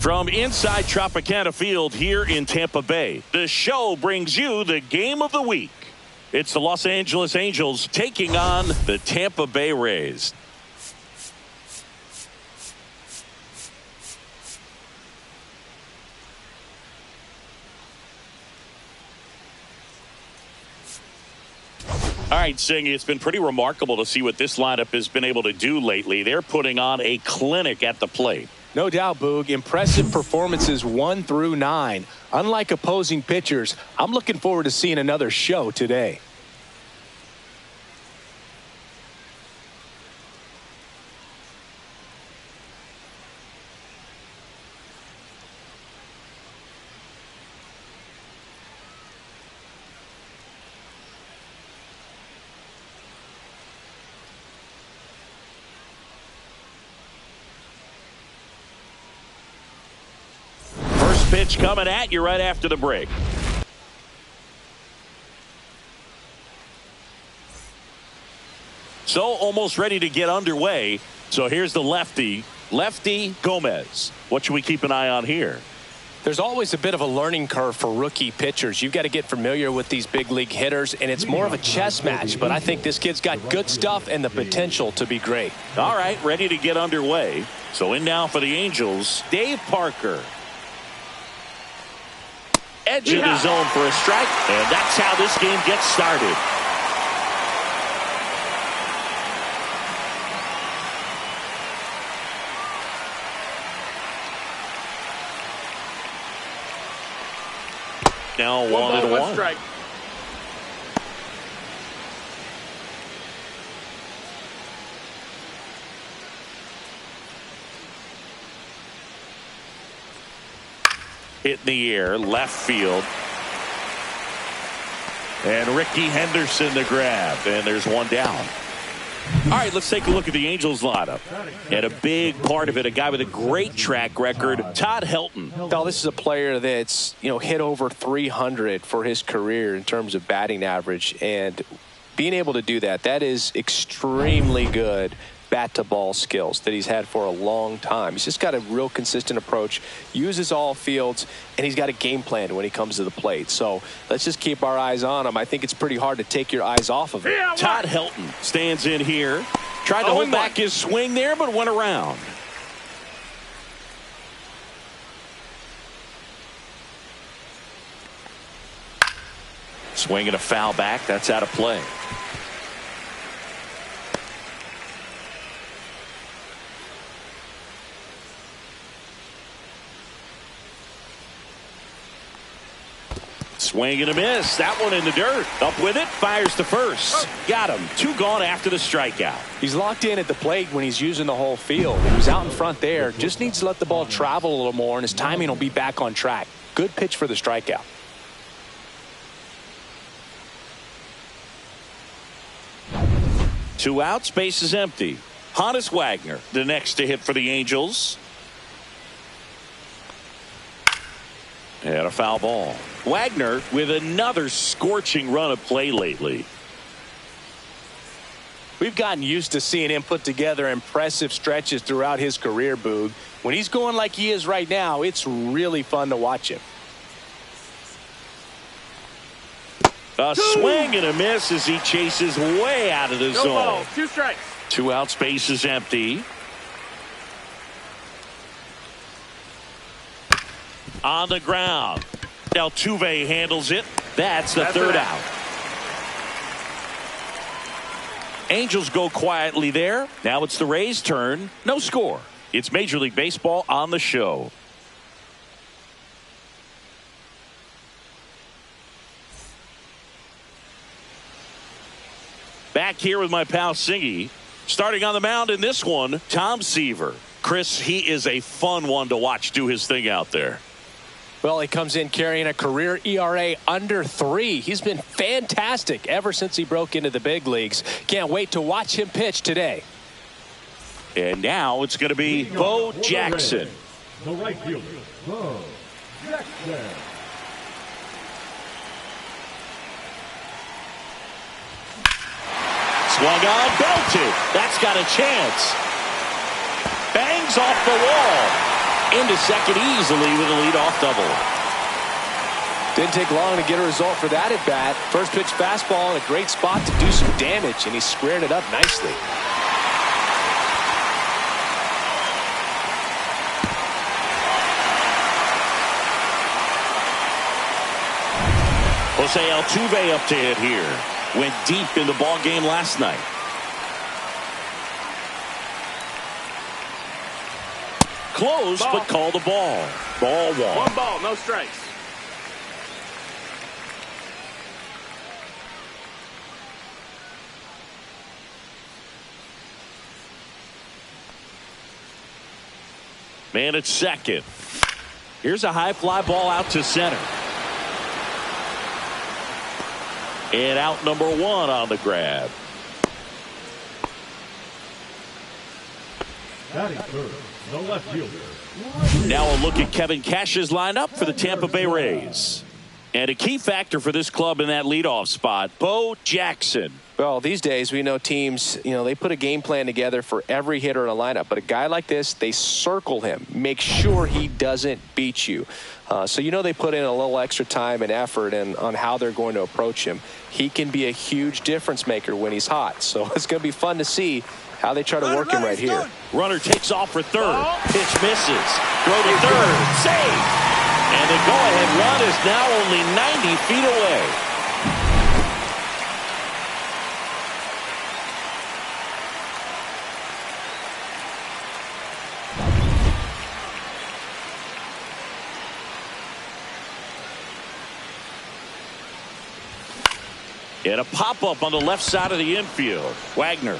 S1: From inside Tropicana Field here in Tampa Bay, the show brings you the game of the week. It's the Los Angeles Angels taking on the Tampa Bay Rays. All right, Singh, it's been pretty remarkable to see what this lineup has been able to do lately. They're putting on a clinic at the plate.
S2: No doubt, Boog. Impressive performances 1 through 9. Unlike opposing pitchers, I'm looking forward to seeing another show today.
S1: Pitch coming at you right after the break. So almost ready to get underway. So here's the lefty Gomez. What should we keep an eye on here?
S2: There's always a bit of a learning curve for rookie pitchers. You've got to get familiar with these big league hitters, and it's more of a chess match. But I think this kid's got good stuff and the potential to be great.
S1: All right, ready to get underway. So in now for the Angels, Dave Parker. Edge of the zone for a strike, and that's how this game gets started. Now 1-1.
S3: Strike.
S1: Hit in the air, left field. And Ricky Henderson the grab. And there's one down. All right, let's take a look at the Angels lineup. And a big part of it, a guy with a great track record, Todd Helton.
S2: Now, this is a player that's, hit over 300 for his career in terms of batting average. And being able to do that is extremely good bat-to-ball skills that he's had for a long time. He's just got a real consistent approach, uses all fields, and he's got a game plan when he comes to the plate. So let's just keep our eyes on him. I think it's pretty hard to take your eyes off of him.
S1: Todd Helton stands in here. Tried to hold back his swing there, but went around. Swinging a foul back. That's out of play. Swing and a miss. That one in the dirt. Up with it. Fires to first. Got him. 2 gone after the strikeout.
S2: He's locked in at the plate when he's using the whole field. He was out in front there. Just needs to let the ball travel a little more, and his timing will be back on track. Good pitch for the strikeout.
S1: Two outs. Base is empty. Honus Wagner, the next to hit for the Angels. And a foul ball. Wagner with another scorching run of play lately.
S2: We've gotten used to seeing him put together impressive stretches throughout his career, Boog. When he's going like he is right now, it's really fun to watch him.
S1: A swing and a miss as he chases way out of the zone.
S3: Ball, 2 strikes.
S1: 2 out, space is empty. On the ground. Altuve handles it. That's the third out. Angels go quietly there. Now it's the Rays' turn. No score. It's Major League Baseball on the show. Back here with my pal Singy. Starting on the mound in this one, Tom Seaver. Chris, he is a fun one to watch do his thing out there.
S2: Well, he comes in carrying a career ERA under 3. He's been fantastic ever since he broke into the big leagues. Can't wait to watch him pitch today.
S1: And now it's going to be Bo Jackson.
S4: The right fielder, Bo Jackson.
S1: Swung on, belted. That's got a chance. Bangs off the wall. into second easily with a leadoff double.
S2: Didn't take long to get a result for that at bat. First pitch fastball in a great spot to do some damage, and he squared it up nicely.
S1: Jose Altuve up to hit here. Went deep in the ball game last night. Close, but called a ball. Ball one.
S3: One ball, no strikes.
S1: Man at second. Here's a high fly ball out to center. And out number one on the grab.
S4: Batting third, the left fielder.
S1: Now a look at Kevin Cash's lineup for the Tampa Bay Rays. And a key factor for this club in that leadoff spot, Bo Jackson.
S2: Well, these days we know teams, they put a game plan together for every hitter in a lineup. But a guy like this, they circle him, make sure he doesn't beat you. So they put in a little extra time and effort on how they're going to approach him. He can be a huge difference maker when he's hot. So it's going to be fun to see how they try to work him right here.
S1: Runner takes off for third. Pitch misses. Throw to third. Save. And the go-ahead run is now only 90 feet away. And a pop-up on the left side of the infield. Wagner.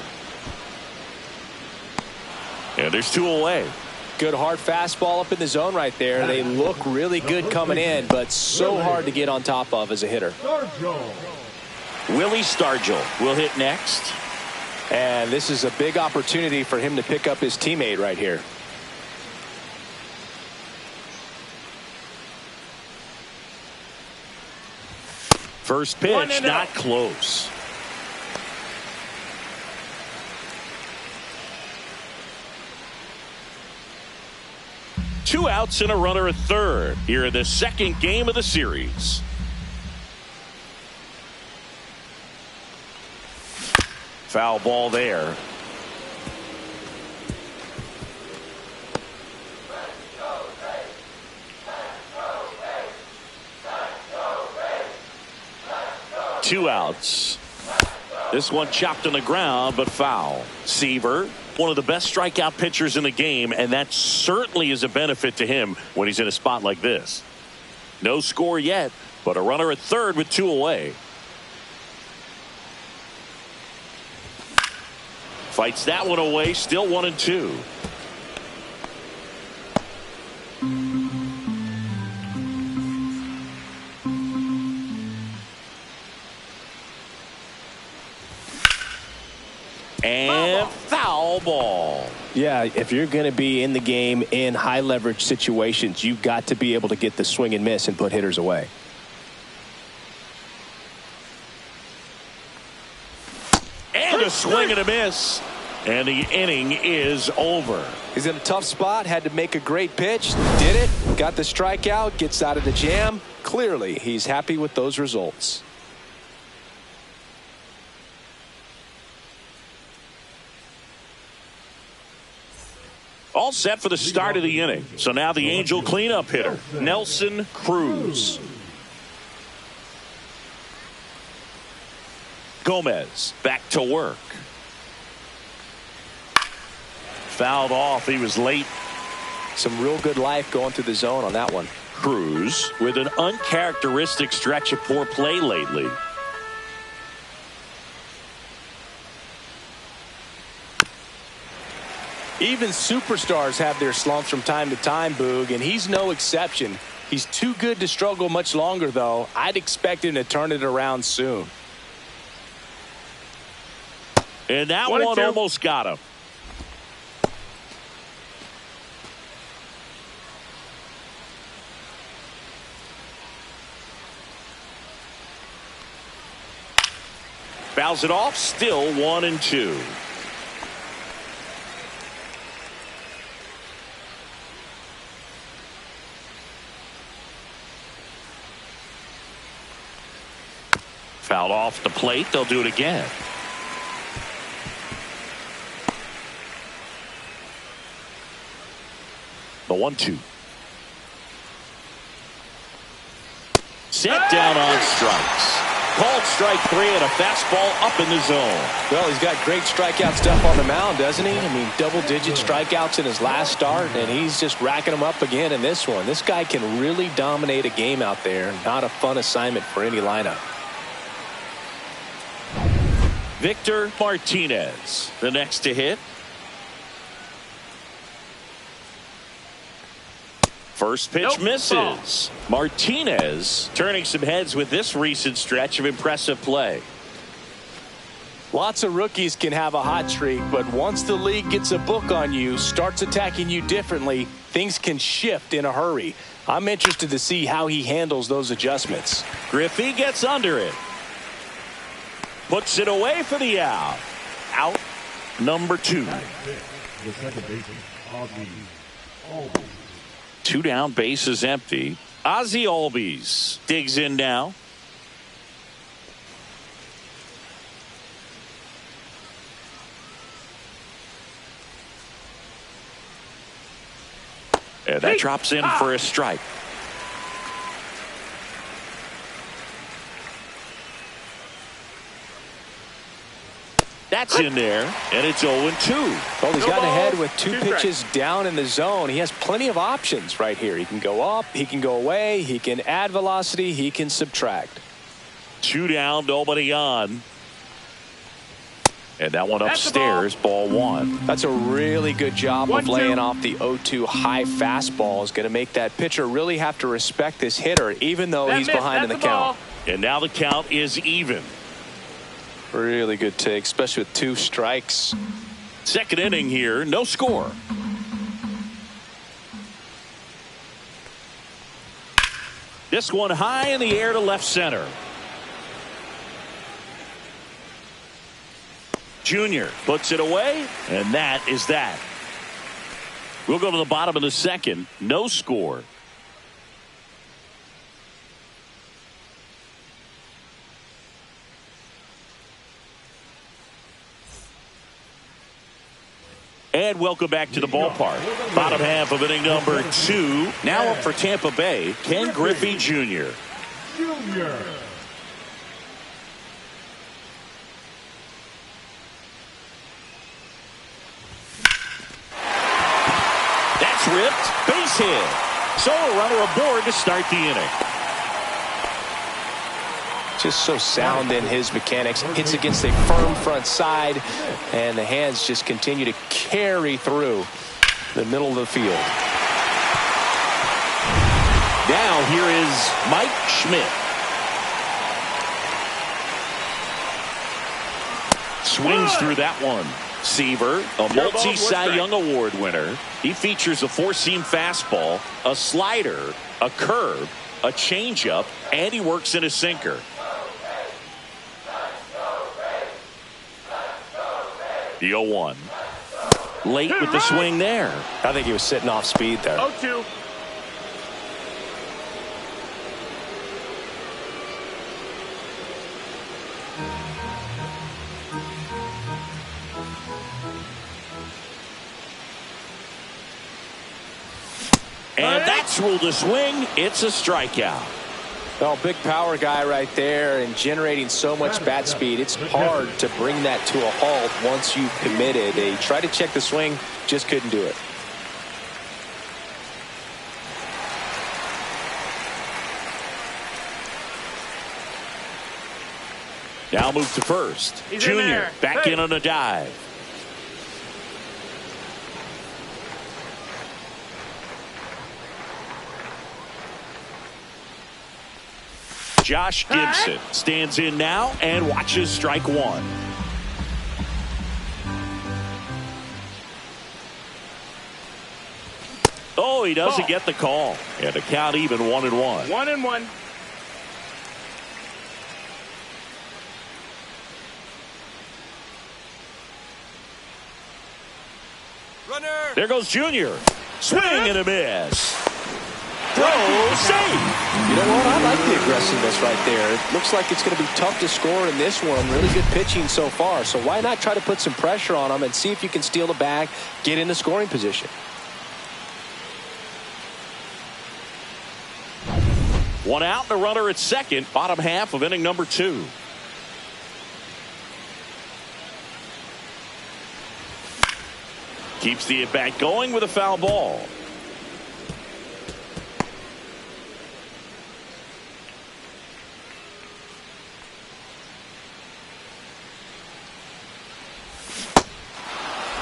S1: And there's two away.
S2: Good hard fastball up in the zone right there. They look really good coming in, but so hard to get on top of as a hitter.
S1: Willie Stargell will hit next.
S2: And this is a big opportunity for him to pick up his teammate right here.
S1: First pitch, not close. Two outs and a runner at third here in the second game of the series. Foul ball there. Two outs. This one chopped on the ground, but foul. Seaver, one of the best strikeout pitchers in the game, and that certainly is a benefit to him when he's in a spot like this. No score yet, but a runner at third with two away. Fights that one away, still 1-2. And foul ball.
S2: Yeah, if you're going to be in the game in high leverage situations, you've got to be able to get the swing and miss and put hitters away.
S1: And a swing and a miss. And the inning is over.
S2: He's in a tough spot, had to make a great pitch, did it, got the strikeout, gets out of the jam. Clearly, he's happy with those results.
S1: All set for the start of the inning. So now the Angel cleanup hitter, Nelson Cruz. Gomez back to work. Fouled off. He was late.
S2: Some real good life going through the zone on that one.
S1: Cruz with an uncharacteristic stretch of poor play lately.
S2: Even superstars have their slumps from time to time, Boog, and he's no exception. He's too good to struggle much longer, though. I'd expect him to turn it around soon.
S1: And that one almost got him. Fouls it off, still 1-2. Fouled off the plate. They'll do it again. The 1-2. Set down on strikes. Called strike 3 and a fastball up in the zone.
S2: Well, he's got great strikeout stuff on the mound, doesn't he? I mean, double-digit strikeouts in his last start, and he's just racking them up again in this one. This guy can really dominate a game out there. Not a fun assignment for any lineup.
S1: Victor Martinez, the next to hit. First pitch misses. Martinez turning some heads with this recent stretch of impressive play.
S2: Lots of rookies can have a hot streak, but once the league gets a book on you, starts attacking you differently, things can shift in a hurry. I'm interested to see how he handles those adjustments.
S1: Griffey gets under it. Puts it away for the out. Out number 2.
S4: The second baseman, Ozzie Albies.
S1: 2 down, base is empty. Ozzie Albies digs in now. And that drops in for a strike. That's in there, and it's 0-2.
S2: Well, he's gotten ahead with 2 pitches down in the zone. He has plenty of options right here. He can go up, he can go away, he can add velocity, he can subtract.
S1: 2 down, nobody on. And that one upstairs, ball 1.
S2: That's a really good job of laying off the 0-2 high fastball. Is going to make that pitcher really have to respect this hitter, even though he's behind in the count.
S1: And now the count is even.
S2: Really good take, especially with 2 strikes.
S1: Second inning here, no score. This one high in the air to left center. Junior puts it away, and that is that. We'll go to the bottom of the second. No score. And welcome back to the ballpark. Bottom half of inning number 2. Now up for Tampa Bay, Ken Griffey Jr. That's ripped. Base hit. So a runner aboard to start the inning.
S2: Just so sound in his mechanics. Hits against a firm front side, and the hands just continue to carry through the middle of the field.
S1: Now here is Mike Schmidt. Swings through that one. Seaver, a multi-Cy Young Award winner. He features a 4-seam fastball, a slider, a curve, a changeup, and he works in a sinker. The 0-1. Late with the swing there.
S2: I think he was sitting off speed there.
S3: 0-2.
S1: And that's ruled a swing. It's a strikeout.
S2: Well, big power guy right there and generating so much bat speed. It's hard to bring that to a halt once you've committed. They tried to check the swing, just couldn't do it.
S1: Now move to first. Junior back in on a dive. Josh Gibson stands in now and watches strike 1. Oh, he doesn't get the call. And the count even 1-1.
S3: 1-1.
S1: There goes Junior. Swing and a miss. Throw, save.
S2: You know what? I like the aggressiveness right there. It looks like it's going to be tough to score in this one. Really good pitching so far. So why not try to put some pressure on them and see if you can steal the bag, get in the scoring position.
S1: One out and a runner at second. Bottom half of inning number 2. Keeps the at-bat going with a foul ball.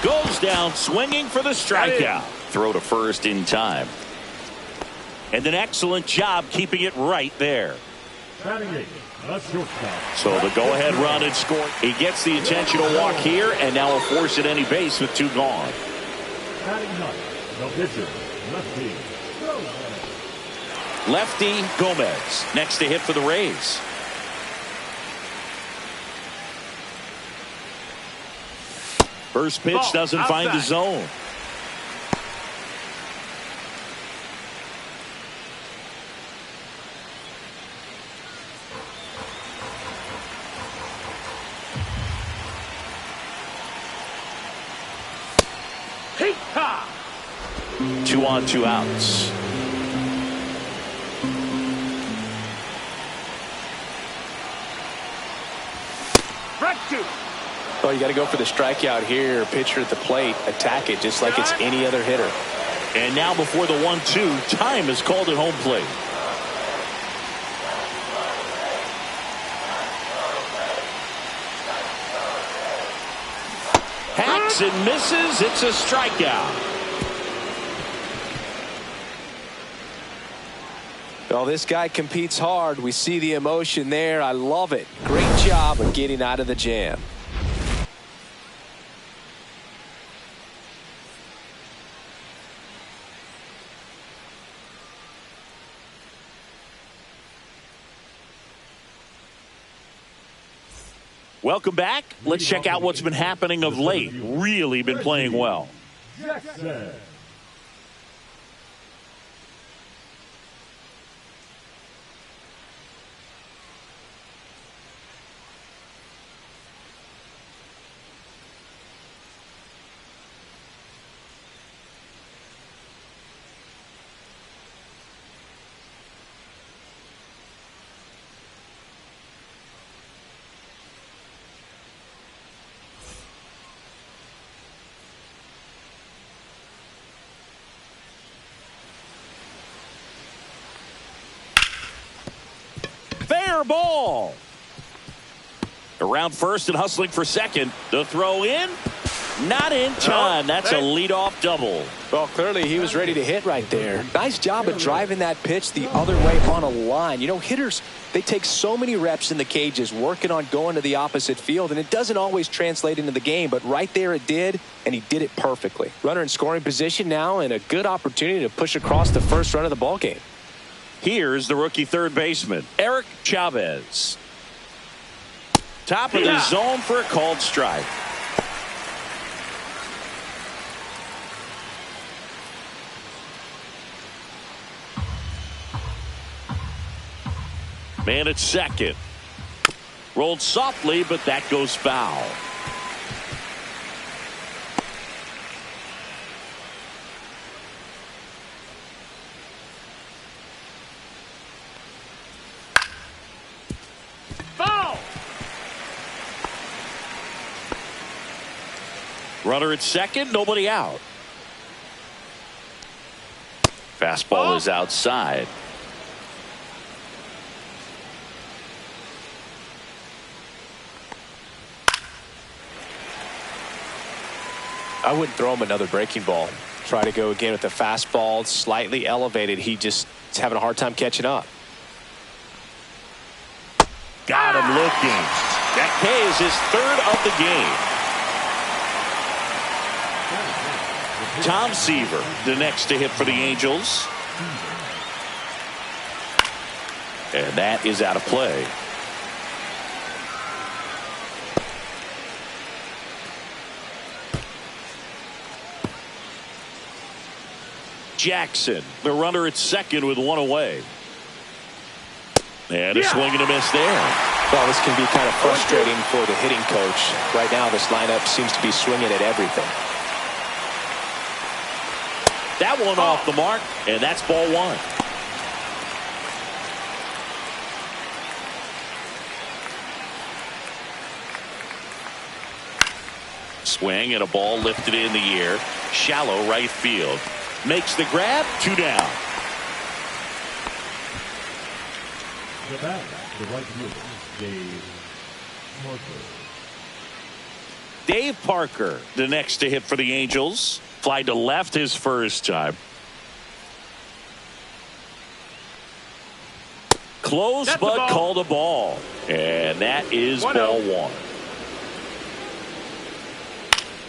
S1: Goes down swinging for the strikeout. Throw to first in time. And an excellent job keeping it right there. So the go-ahead run and score. He gets the intentional walk here, and now will force at any base with 2 gone. Lefty Gomez next to hit for the Rays. First pitch doesn't find the zone. Two on, 2 outs.
S2: Oh, you got to go for the strikeout here. Pitcher at the plate, attack it just like it's any other hitter.
S1: And now before the 1-2, time is called at home plate. Hacks and misses. It's a strikeout.
S2: Well, this guy competes hard. We see the emotion there. I love it. Great job of getting out of the jam.
S1: Welcome back. Let's check out what's been happening of late. Really been playing well. Fair ball. Around first and hustling for second. The throw in. Not in time. That's a leadoff double.
S2: Well, clearly he was ready to hit right there. Nice job of driving that pitch the other way on a line. You know, hitters, they take so many reps in the cages working on going to the opposite field, and it doesn't always translate into the game, but right there it did, and he did it perfectly. Runner in scoring position now, and a good opportunity to push across the first run of the ball game.
S1: Here's the rookie third baseman, Eric Chavez. Top of the zone for a called strike. Man at second. Rolled softly, but that goes foul. Runner at second, nobody out. Fastball is outside.
S2: I wouldn't throw him another breaking ball. Try to go again with the fastball, slightly elevated. He just is having a hard time catching up.
S1: Got him looking. That K is his third of the game. Tom Seaver, the next to hit for the Angels. And that is out of play. Jackson, the runner at second with one away. And a swing and a miss there.
S2: Well, this can be kind of frustrating for the hitting coach. Right now, this lineup seems to be swinging at everything.
S1: That one off the mark, and that's ball one. Swing and a ball lifted in the air. Shallow right field. Makes the grab. 2 down.
S4: The batter, the right fielder, Dave Parker.
S1: Dave Parker, the next to hit for the Angels. Fly to left his first time. Close, but called a ball. And that is ball one.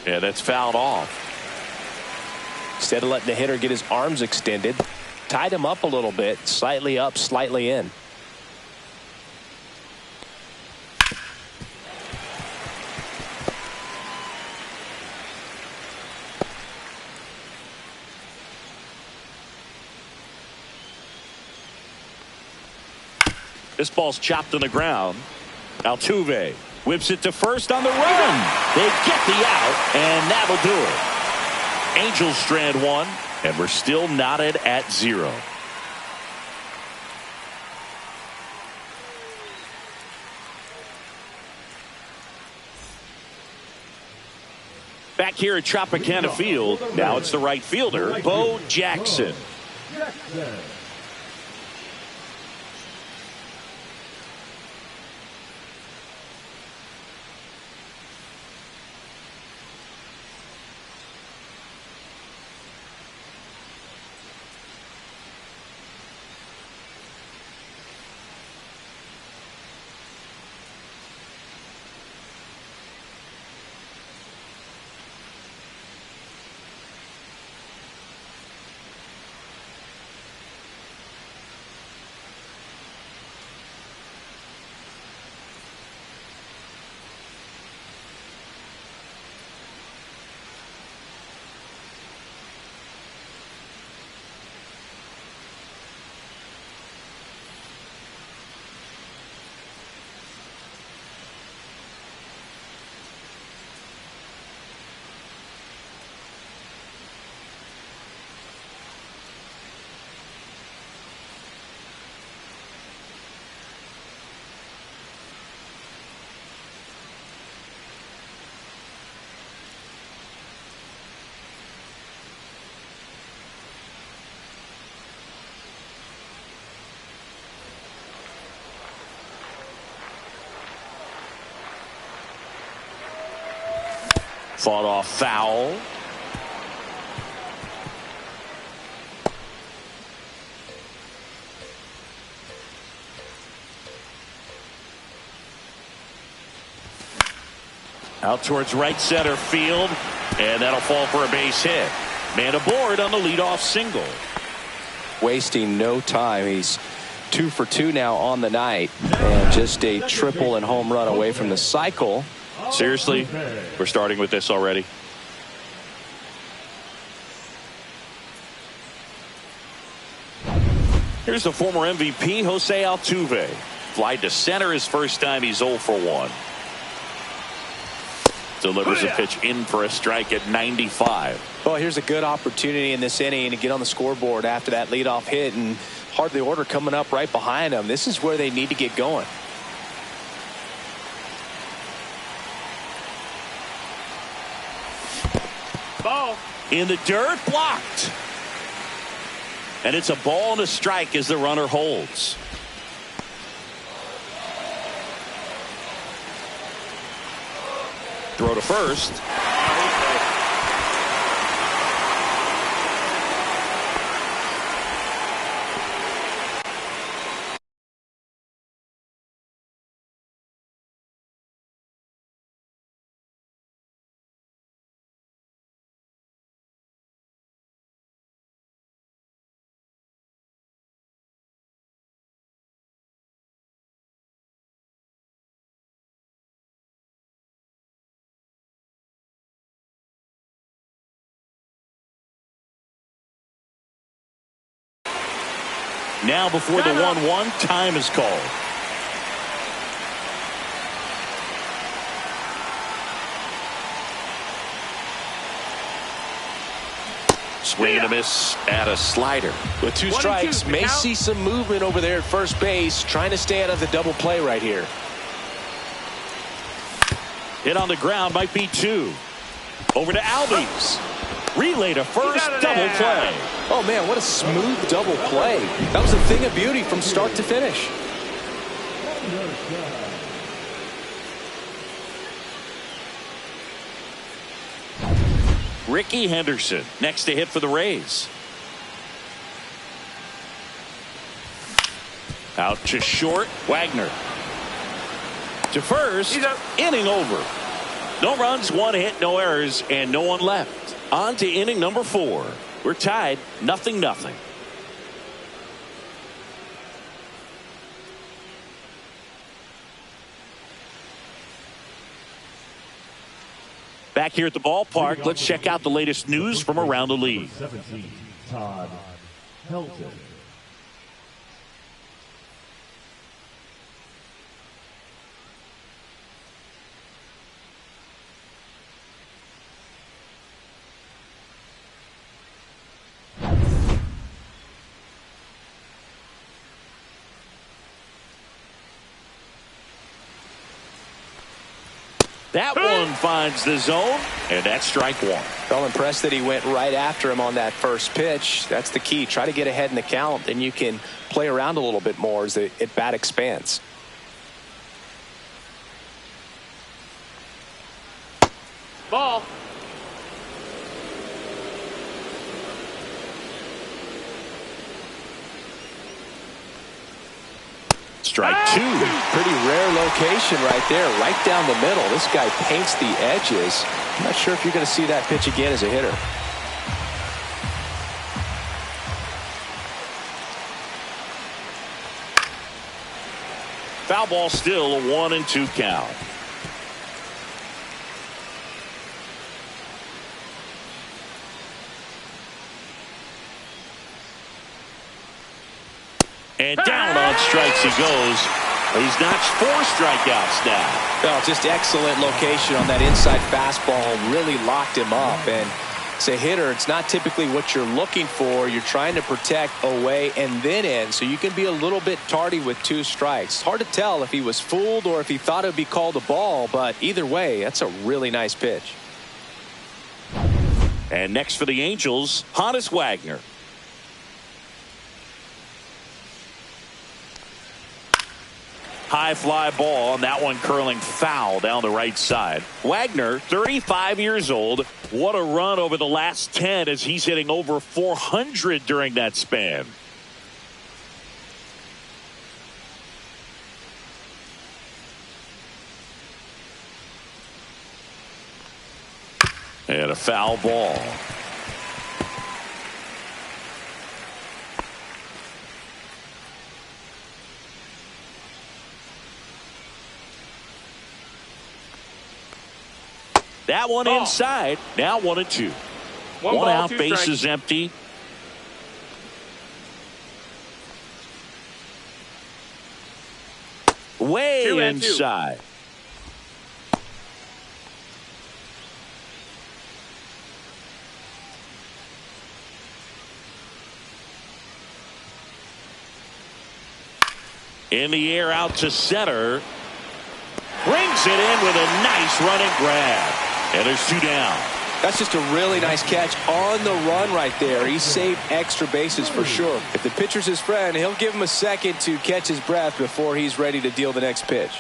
S1: And that's fouled off.
S2: Instead of letting the hitter get his arms extended, tied him up a little bit, slightly up, slightly in.
S1: This ball's chopped on the ground. Altuve whips it to first on the run. They get the out, and that'll do it. Angels strand one, and we're still knotted at 0. Back here at Tropicana Field, now it's the right fielder, Bo Jackson. Fought off foul. Out towards right center field, and that'll fall for a base hit. Man aboard on the leadoff single.
S2: Wasting no time. He's 2 for 2 now on the night, and just a triple and home run away from the cycle.
S1: Seriously, we're starting with this already. Here's the former MVP, Jose Altuve. Fly to center his first time. He's 0 for 1. Delivers a pitch in for a strike at 95.
S2: Well, here's a good opportunity in this inning to get on the scoreboard after that leadoff hit, and hardly order coming up right behind them. This is where they need to get going.
S1: Ball in the dirt, blocked. And it's a ball and a strike as the runner holds. Throw to first. Now before the 1-1, time is called. Swing and a miss at a slider.
S2: With 2 strikes, may see some movement over there at first base, trying to stay out of the double play right here.
S1: Hit on the ground, might be 2. Over to Albies. Relay to first, double play.
S2: Oh, man, what a smooth double play. That was a thing of beauty from start to finish.
S1: Ricky Henderson next to hit for the Rays. Out to short, Wagner. To first, inning over. No runs, 1 hit, no errors, and no one left. On to inning number 4. We're tied, 0-0. Back here at the ballpark, let's check out the latest news from around the league.
S4: 17, Todd Helton.
S1: That one finds the zone, and that's strike 1.
S2: Well, impressed that he went right after him on that first pitch. That's the key. Try to get ahead in the count, and you can play around a little bit more as the at-bat expands.
S3: Ball.
S1: Strike 2.
S2: Pretty rare location right there, right down the middle. This guy paints the edges. I'm not sure if you're going to see that pitch again as a hitter.
S1: Foul ball, still a 1-2 count. And down on strikes he goes. He's notched 4 strikeouts now.
S2: Well, just excellent location on that inside fastball. Really locked him up. And as a hitter, it's not typically what you're looking for. You're trying to protect away and then in, so you can be a little bit tardy with 2 strikes. It's hard to tell if he was fooled or if he thought it would be called a ball, but either way, that's a really nice pitch.
S1: And next for the Angels, Honus Wagner. High fly ball, and that one curling foul down the right side. Wagner, 35 years old. What a run over the last 10 as he's hitting over 400 during that span. And a foul ball. That one inside. Now 1-2. One out, base is empty. Way inside. In the air out to center. Brings it in with a nice running grab. And there's 2 down.
S2: That's just a really nice catch on the run right there. He saved extra bases for sure. If the pitcher's his friend, he'll give him a second to catch his breath before he's ready to deal the next pitch.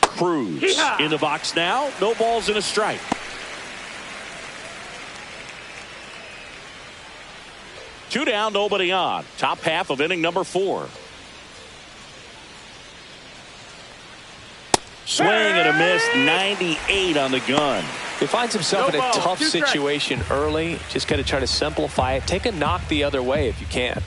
S1: Cruz in the box now. No balls and a strike. Two down, nobody on. Top half of inning number 4. Swing and a miss, 98 on the gun.
S2: He finds himself in a tough situation early. Just got to try to simplify it. Take a knock the other way if you can.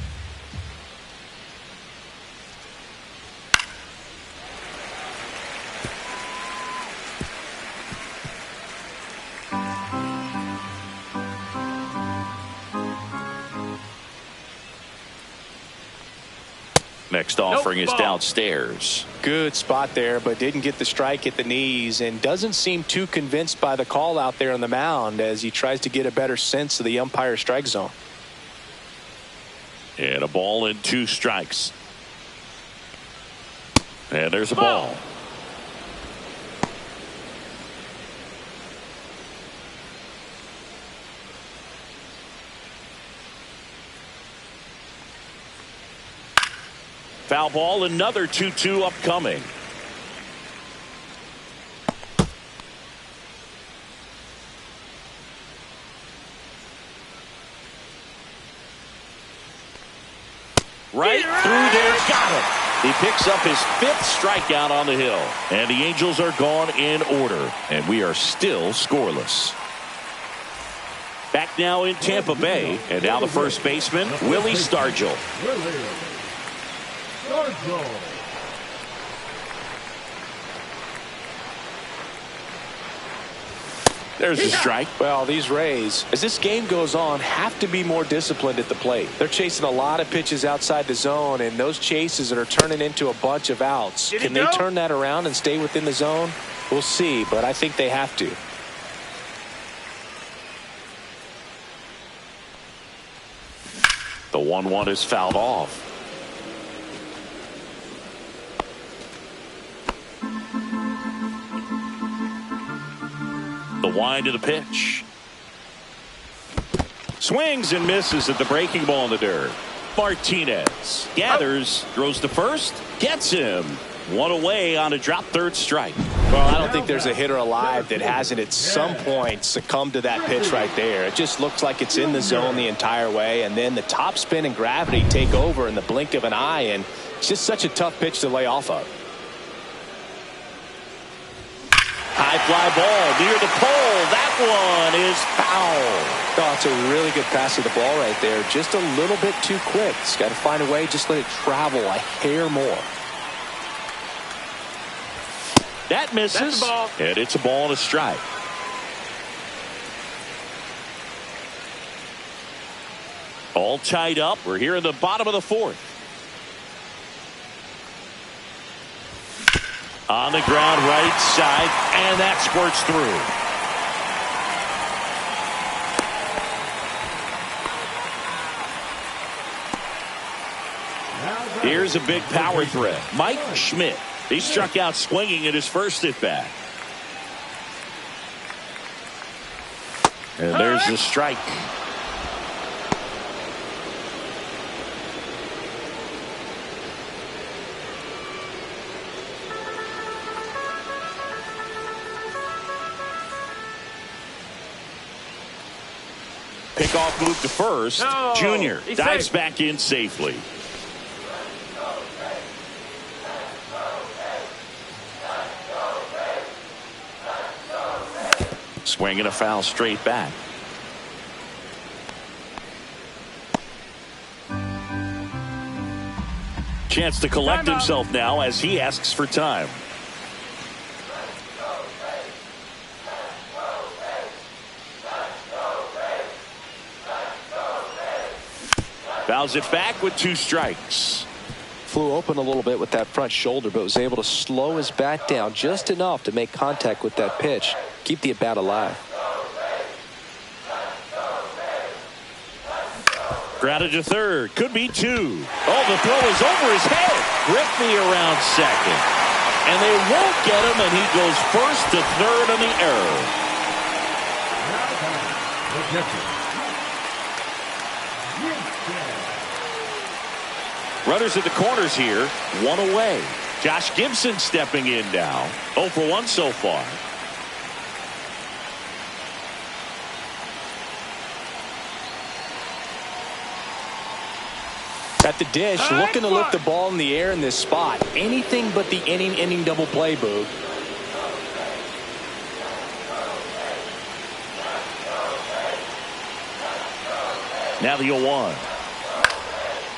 S1: Next offering is downstairs.
S2: Good spot there, but didn't get the strike at the knees and doesn't seem too convinced by the call out there on the mound as he tries to get a better sense of the umpire strike zone.
S1: And a ball and 2 strikes. And there's a ball. Foul ball, another 2-2 upcoming. Right through there, got it. He picks up his 5th strikeout on the hill. And the Angels are gone in order. And we are still scoreless. Back now in Tampa Bay. And now the first baseman, Willie Stargell. There's the strike.
S2: Well, these Rays, as this game goes on, have to be more disciplined at the plate. They're chasing a lot of pitches outside the zone, and those chases are turning into a bunch of outs. Can they turn that around and stay within the zone? We'll see, but I think they have to.
S1: The 1-1 is fouled off. The wind of the pitch. Swings and misses at the breaking ball in the dirt. Martinez gathers, throws to first, gets him. 1 away on a drop, 3rd strike.
S2: Well, I don't think there's a hitter alive that hasn't at some point succumbed to that pitch right there. It just looks like it's in the zone the entire way, and then the top spin and gravity take over in the blink of an eye, and it's just such a tough pitch to lay off of.
S1: High fly ball near the pole. That one is foul.
S2: Oh, it's a really good pass of the ball right there. Just a little bit too quick. It's got to find a way. Just let it travel a hair more.
S1: That misses. And it's a ball and a strike. All tied up. We're here in the bottom of the 4th. On the ground, right side, and that squirts through. Here's a big power threat. Mike Schmidt. He struck out swinging at his first at bat. And there's the strike. Pickoff move to first.
S3: No,
S1: Junior dives back in safely. Swinging a foul straight back. Chance to collect himself now as he asks for time. Fouls it back with 2 strikes.
S2: Flew open a little bit with that front shoulder, but was able to slow his bat down just enough to make contact with that pitch. Keep the at-bat alive.
S1: Grounded to third. Could be 2. Oh, the throw is over his head. Griffey around second. And they won't get him, and he goes first to third on the error. Runners at the corners here. 1 away. Josh Gibson stepping in now. 0 for 1 so far.
S2: At the dish, looking to lift the ball in the air in this spot. Anything but the inning double play, Boog.
S1: Now the 0-1.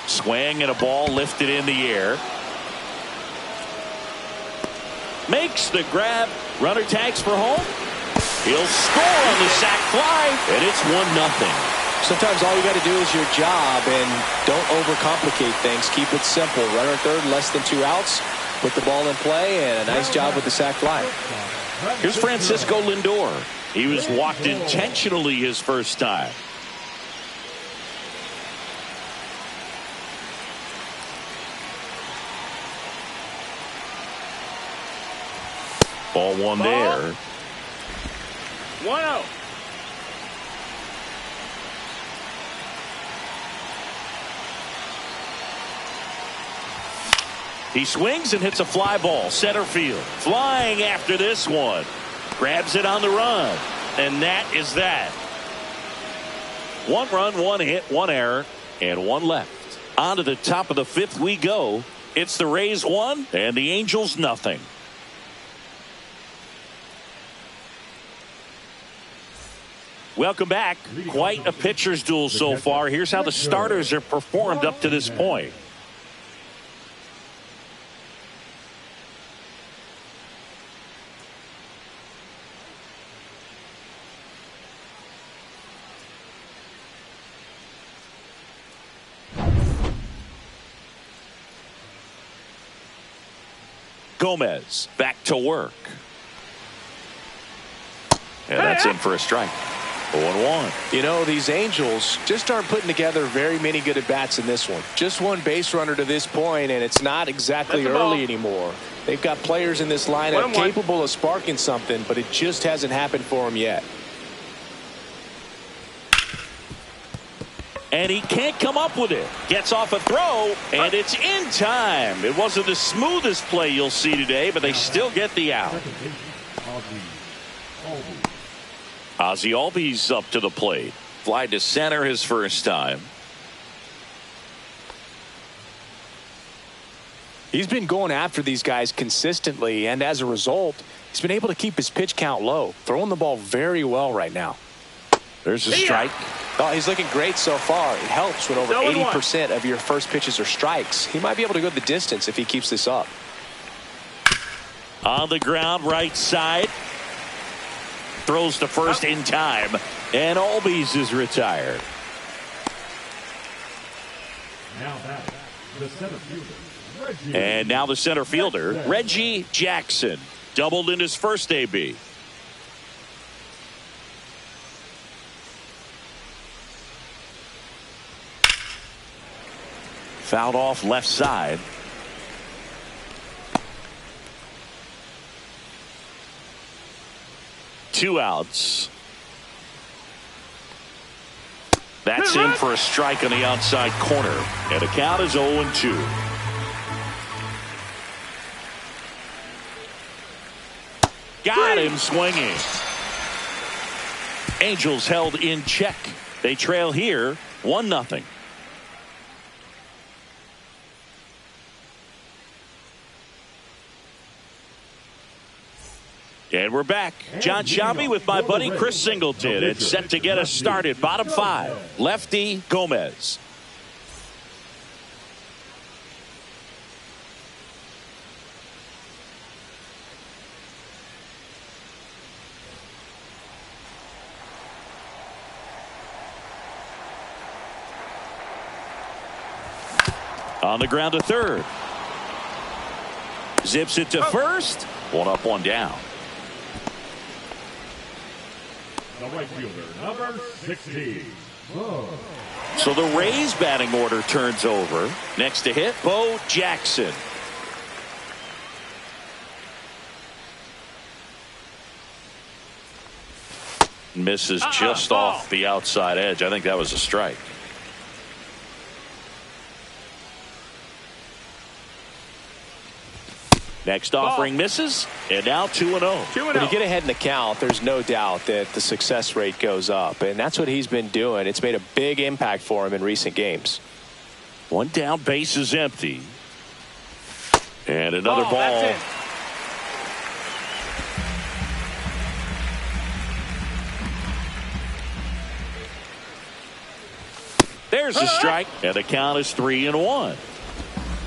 S1: Swing and a ball lifted in the air. Makes the grab. Runner tags for home. He'll score on the sac fly, and it's 1-0.
S2: Sometimes all you got to do is your job, and don't overcomplicate things. Keep it simple. Runner third, less than 2 outs. Put the ball in play, and a nice job with the sac fly.
S1: Here's Francisco Lindor. He was walked intentionally his first time. Ball one there.
S3: 1-0.
S1: He swings and hits a fly ball center field. Flying after this one. Grabs it on the run. And that is that. 1 run, 1 hit, 1 error, and 1 left. On to the top of the 5th we go. It's the Rays 1 and the Angels nothing. Welcome back. Quite a pitcher's duel so far. Here's how the starters have performed up to this point. Gomez back to work. And that's in for a strike. 0-1.
S2: You know, these Angels just aren't putting together very many good at-bats in this one. Just one base runner to this point, and it's not exactly early anymore. They've got players in this lineup capable of sparking something, but it just hasn't happened for them yet.
S1: And he can't come up with it. Gets off a throw, and it's in time. It wasn't the smoothest play you'll see today, but they still get the out. Ozzie Albies up to the plate. Fly to center his first time.
S2: He's been going after these guys consistently, and as a result, he's been able to keep his pitch count low. Throwing the ball very well right now.
S1: There's a strike.
S2: Oh, he's looking great so far. It helps when over 80% of your first pitches are strikes. He might be able to go the distance if he keeps this up.
S1: On the ground, right side. Throws to first in time. And Albies is retired. And now the center fielder, Reggie Jackson. Doubled in his first AB. Fouled off left side. Two outs. That's in for a strike on the outside corner. And the count is 0-2. Got him swinging. Angels held in check. They trail here 1-0. And we're back. John Sciambi with my buddy Chris Singleton. It's set to get us started. Bottom 5. Lefty Gomez. On the ground to third. Zips it to first. 1 up, 1 down.
S4: The right fielder, number 16.
S1: So the Rays batting order turns over. Next to hit, Bo Jackson. Misses just off the outside edge. I think that was a strike. Next offering misses, and now 2-0.
S2: When you get ahead in the count, there's no doubt that the success rate goes up, and that's what he's been doing. It's made a big impact for him in recent games.
S1: 1 down, base is empty. And another ball. There's a strike, and the count is 3-1.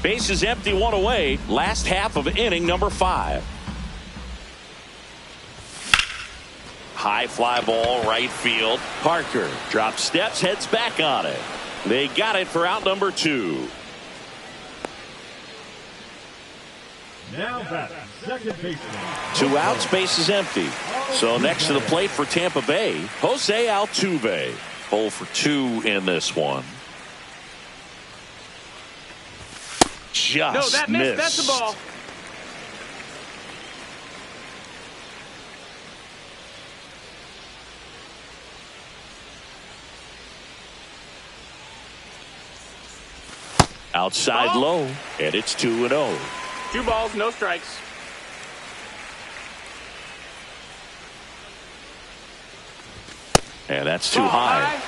S1: Base is empty, 1 away. Last half of inning number 5. high fly ball right field. Parker drops steps, heads back on it. They got it for out number 2.
S4: Now back, second baseman.
S1: 2 outs, base is empty. So next to the plate for Tampa Bay, Jose Altuve. 0 for 2 in this one. Just
S3: No, that missed. That's the ball.
S1: Outside
S3: Ball.
S1: low, and it's 2-0.
S3: 2 balls, no strikes.
S1: And that's too
S3: Ball
S1: high.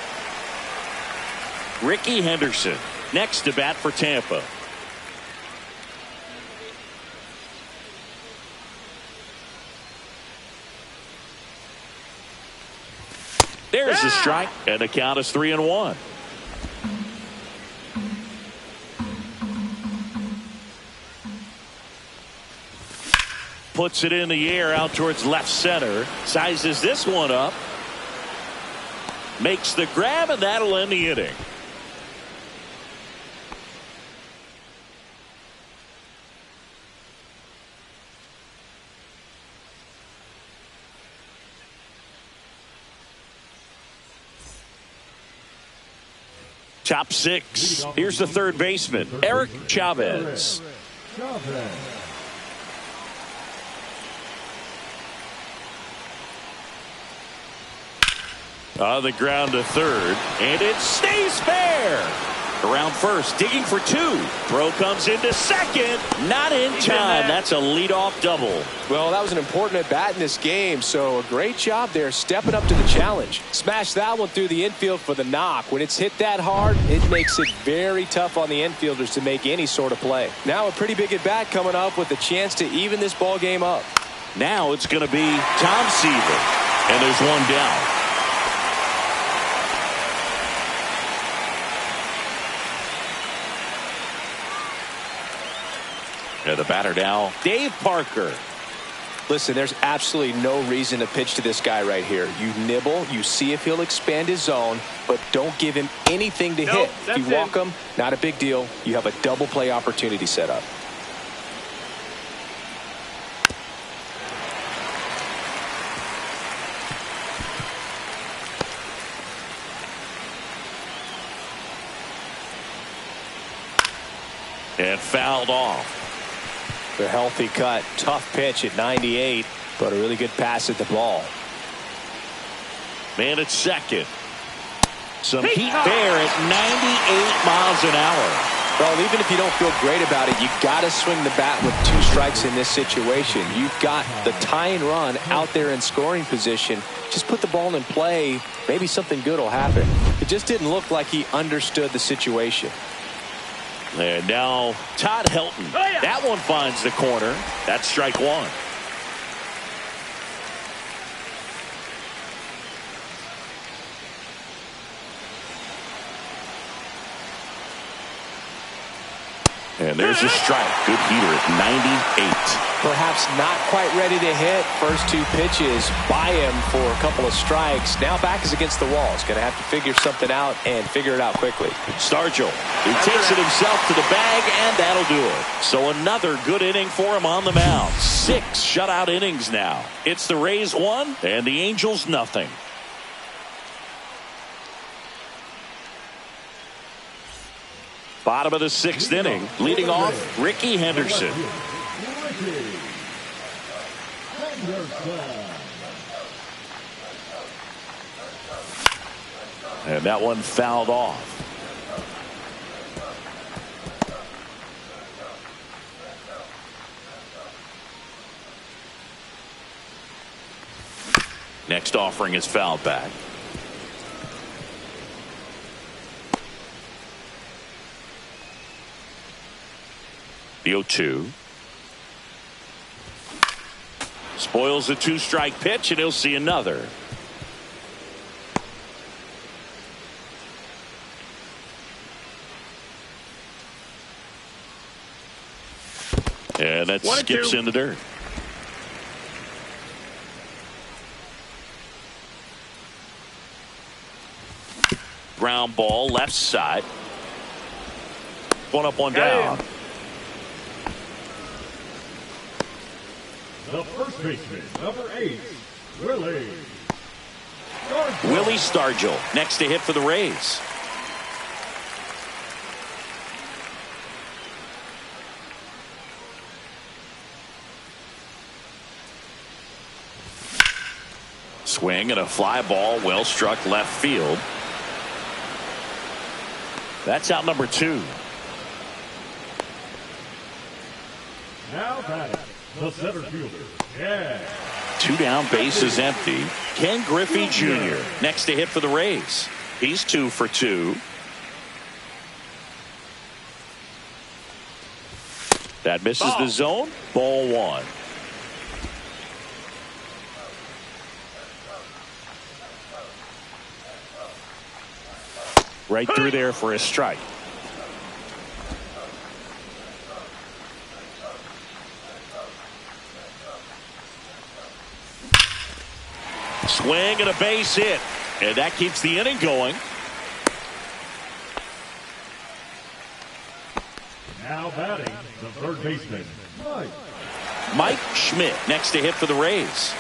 S1: Ricky Henderson next to bat for Tampa. There's the strike, and the count is 3-1. Puts it in the air out towards left center. Sizes this one up. Makes the grab, and that'll end the inning. Top 6. Here's the third baseman, Eric Chavez. On the ground to third, and it stays fair. Around first, digging for 2. Throw comes into second. Not in time. That's a leadoff double.
S2: Well, that was an important at bat in this game, so a great job there stepping up to the challenge. Smash that one through the infield for the knock. When it's hit that hard, it makes it very tough on the infielders to make any sort of play. Now a pretty big at bat coming up with a chance to even this ball game up.
S1: Now it's going to be Tom Seaver, and there's one down. And the batter now, Dave Parker.
S2: Listen, there's absolutely no reason to pitch to this guy right here. You nibble, you see if he'll expand his zone, but don't give him anything to hit. If you walk him, not a big deal. You have a double play opportunity set up.
S1: And fouled off.
S2: A healthy cut, tough pitch at 98, but a really good pass at the ball.
S1: Man at second. Some heat there at 98 miles an hour.
S2: Well, even if you don't feel great about it, you got to swing the bat with 2 strikes in this situation. You've got the tying run out there in scoring position. Just put the ball in play. Maybe something good will happen. It just didn't look like he understood the situation.
S1: And now Todd Helton. That one finds the corner. That's strike 1. And there's a strike. Good heater at 98.
S2: Perhaps not quite ready to hit. First 2 pitches by him for a couple of strikes. Now back is against the wall. He's going to have to figure something out and figure it out quickly.
S1: Stargell, he takes it himself to the bag, and that'll do it. So another good inning for him on the mound. 6 shutout innings now. It's the Rays 1 and the Angels nothing. Bottom of the 6th inning, leading off Ricky Henderson. And that one fouled off. Next offering is fouled back. The 0-2. Spoils a 2-strike pitch, and he'll see another. And that skips in the dirt. Ground ball left side. One up, one down.
S4: The first baseman, number 8, Willie
S1: Stargell next to hit for the Rays. Swing and a fly ball, well struck left field. That's out number 2.
S4: Now batting, the center fielder, yeah.
S1: 2 down, base is empty. Ken Griffey Jr. next to hit for the Rays. He's 2 for 2. That misses the zone. Ball 1. Right through there for a strike. Swing and a base hit. And that keeps the inning going.
S4: Now batting, the third baseman,
S1: Mike Schmidt next to hit for the Rays.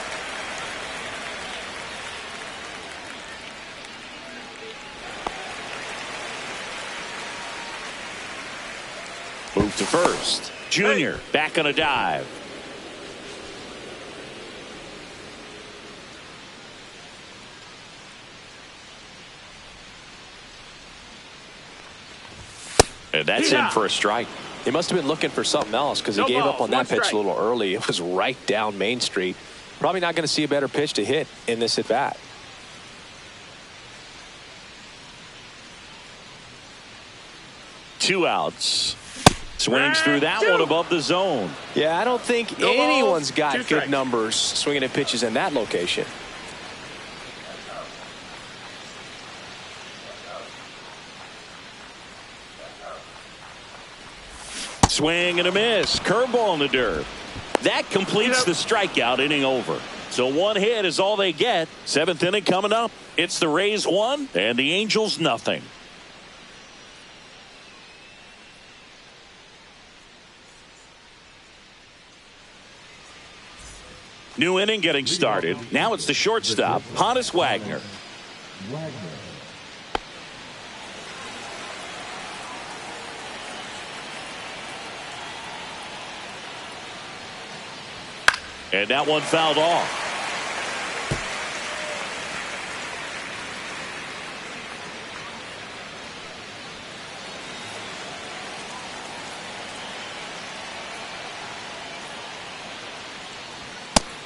S1: Move to first. Junior back on a dive. And that's in for a strike.
S2: He must have been looking for something else because he gave up on that pitch a little early. It was right down Main Street. Probably not going to see a better pitch to hit in this at bat.
S1: Two outs. Swings through that one above the zone.
S2: Yeah, I don't think anyone's got good numbers swinging at pitches in that location.
S1: Swing and a miss. Curveball in the dirt. That completes the strikeout. Inning over. So one hit is all they get. 7th inning coming up. It's the Rays 1 and the Angels nothing. New inning getting started. Now it's the shortstop, Honus Wagner. And that one fouled off.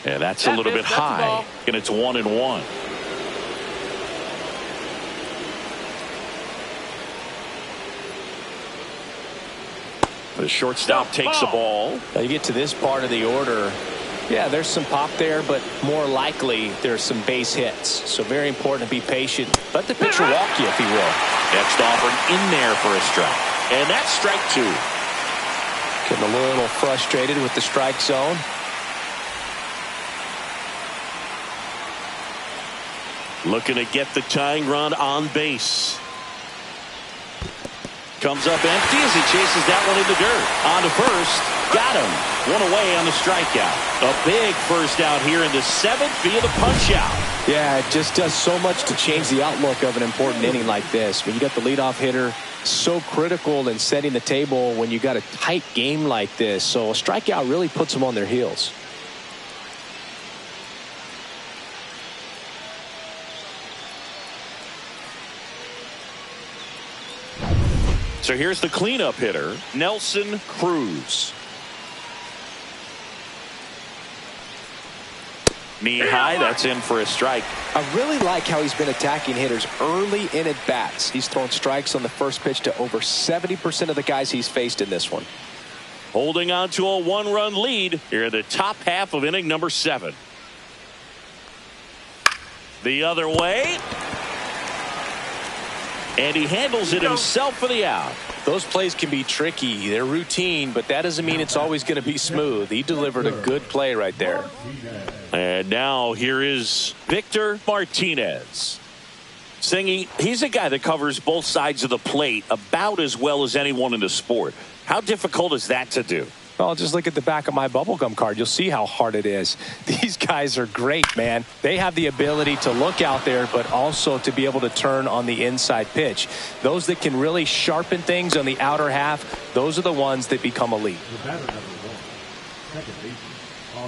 S1: Yeah, that's a little bit high, and it's 1-1. The shortstop takes the ball.
S2: Now you get to this part of the order. Yeah, there's some pop there, but more likely there's some base hits. So very important to be patient. Let the pitcher walk you if he will.
S1: Next offering in there for a strike. And that's strike 2.
S2: Getting a little frustrated with the strike zone.
S1: Looking to get the tying run on base. Comes up empty as he chases that one in the dirt. On to first. Got him. One away on the strikeout. A big first out here in the 7th via the punch out.
S2: Yeah, it just does so much to change the outlook of an important inning like this. When you got the leadoff hitter, so critical in setting the table when you got a tight game like this. So a strikeout really puts them on their heels.
S1: So here's the cleanup hitter, Nelson Cruz. Knee high, that's in for a strike.
S2: I really like how he's been attacking hitters early in at bats. He's thrown strikes on the first pitch to over 70% of the guys he's faced in this one.
S1: Holding on to a 1-run lead here in the top half of inning number 7. The other way. And he handles it himself for the out.
S2: Those plays can be tricky. They're routine, but that doesn't mean it's always going to be smooth. He delivered a good play right there.
S1: And now here is Victor Martinez. Singy, he's a guy that covers both sides of the plate about as well as anyone in the sport. How difficult is that to do?
S2: Well, just look at the back of my bubblegum card. You'll see how hard it is. These guys are great, man. They have the ability to look out there, but also to be able to turn on the inside pitch. Those that can really sharpen things on the outer half, those are the ones that become elite.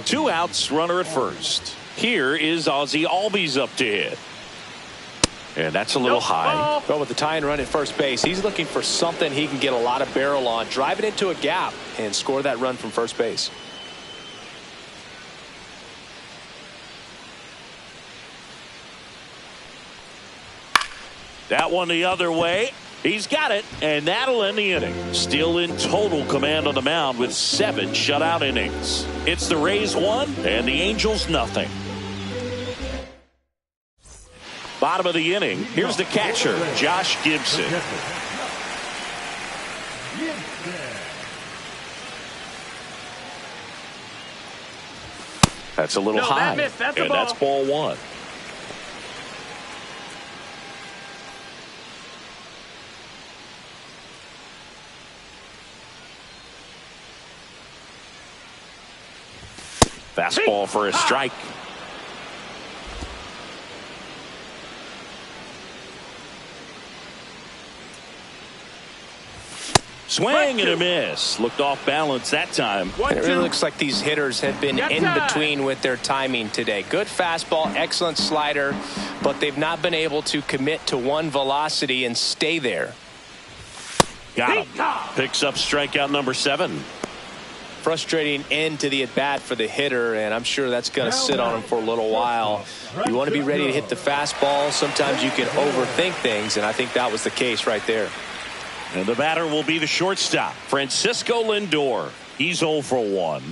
S1: 2 outs, runner at first. Here is Ozzie Albies up to hit. And that's a little high.
S2: Well, with the tying run at first base, he's looking for something he can get a lot of barrel on, drive it into a gap, and score that run from first base.
S1: That one the other way. He's got it, and that'll end the inning. Still in total command on the mound with 7 shutout innings. It's the Rays 1 and the Angels nothing. Bottom of the inning. Here's the catcher, Josh Gibson. That's a little high. And that's ball 1. Fastball for a strike. Swing and a miss. Looked off balance that time.
S2: It really looks like these hitters have been in between with their timing today. Good fastball, excellent slider, but they've not been able to commit to one velocity and stay there.
S1: Got him. Picks up strikeout number 7.
S2: Frustrating end to the at-bat for the hitter, and I'm sure that's going to sit on him for a little while. You want to be ready to hit the fastball. Sometimes you can overthink things, and I think that was the case right there.
S1: And the batter will be the shortstop, Francisco Lindor. He's 0 for 1.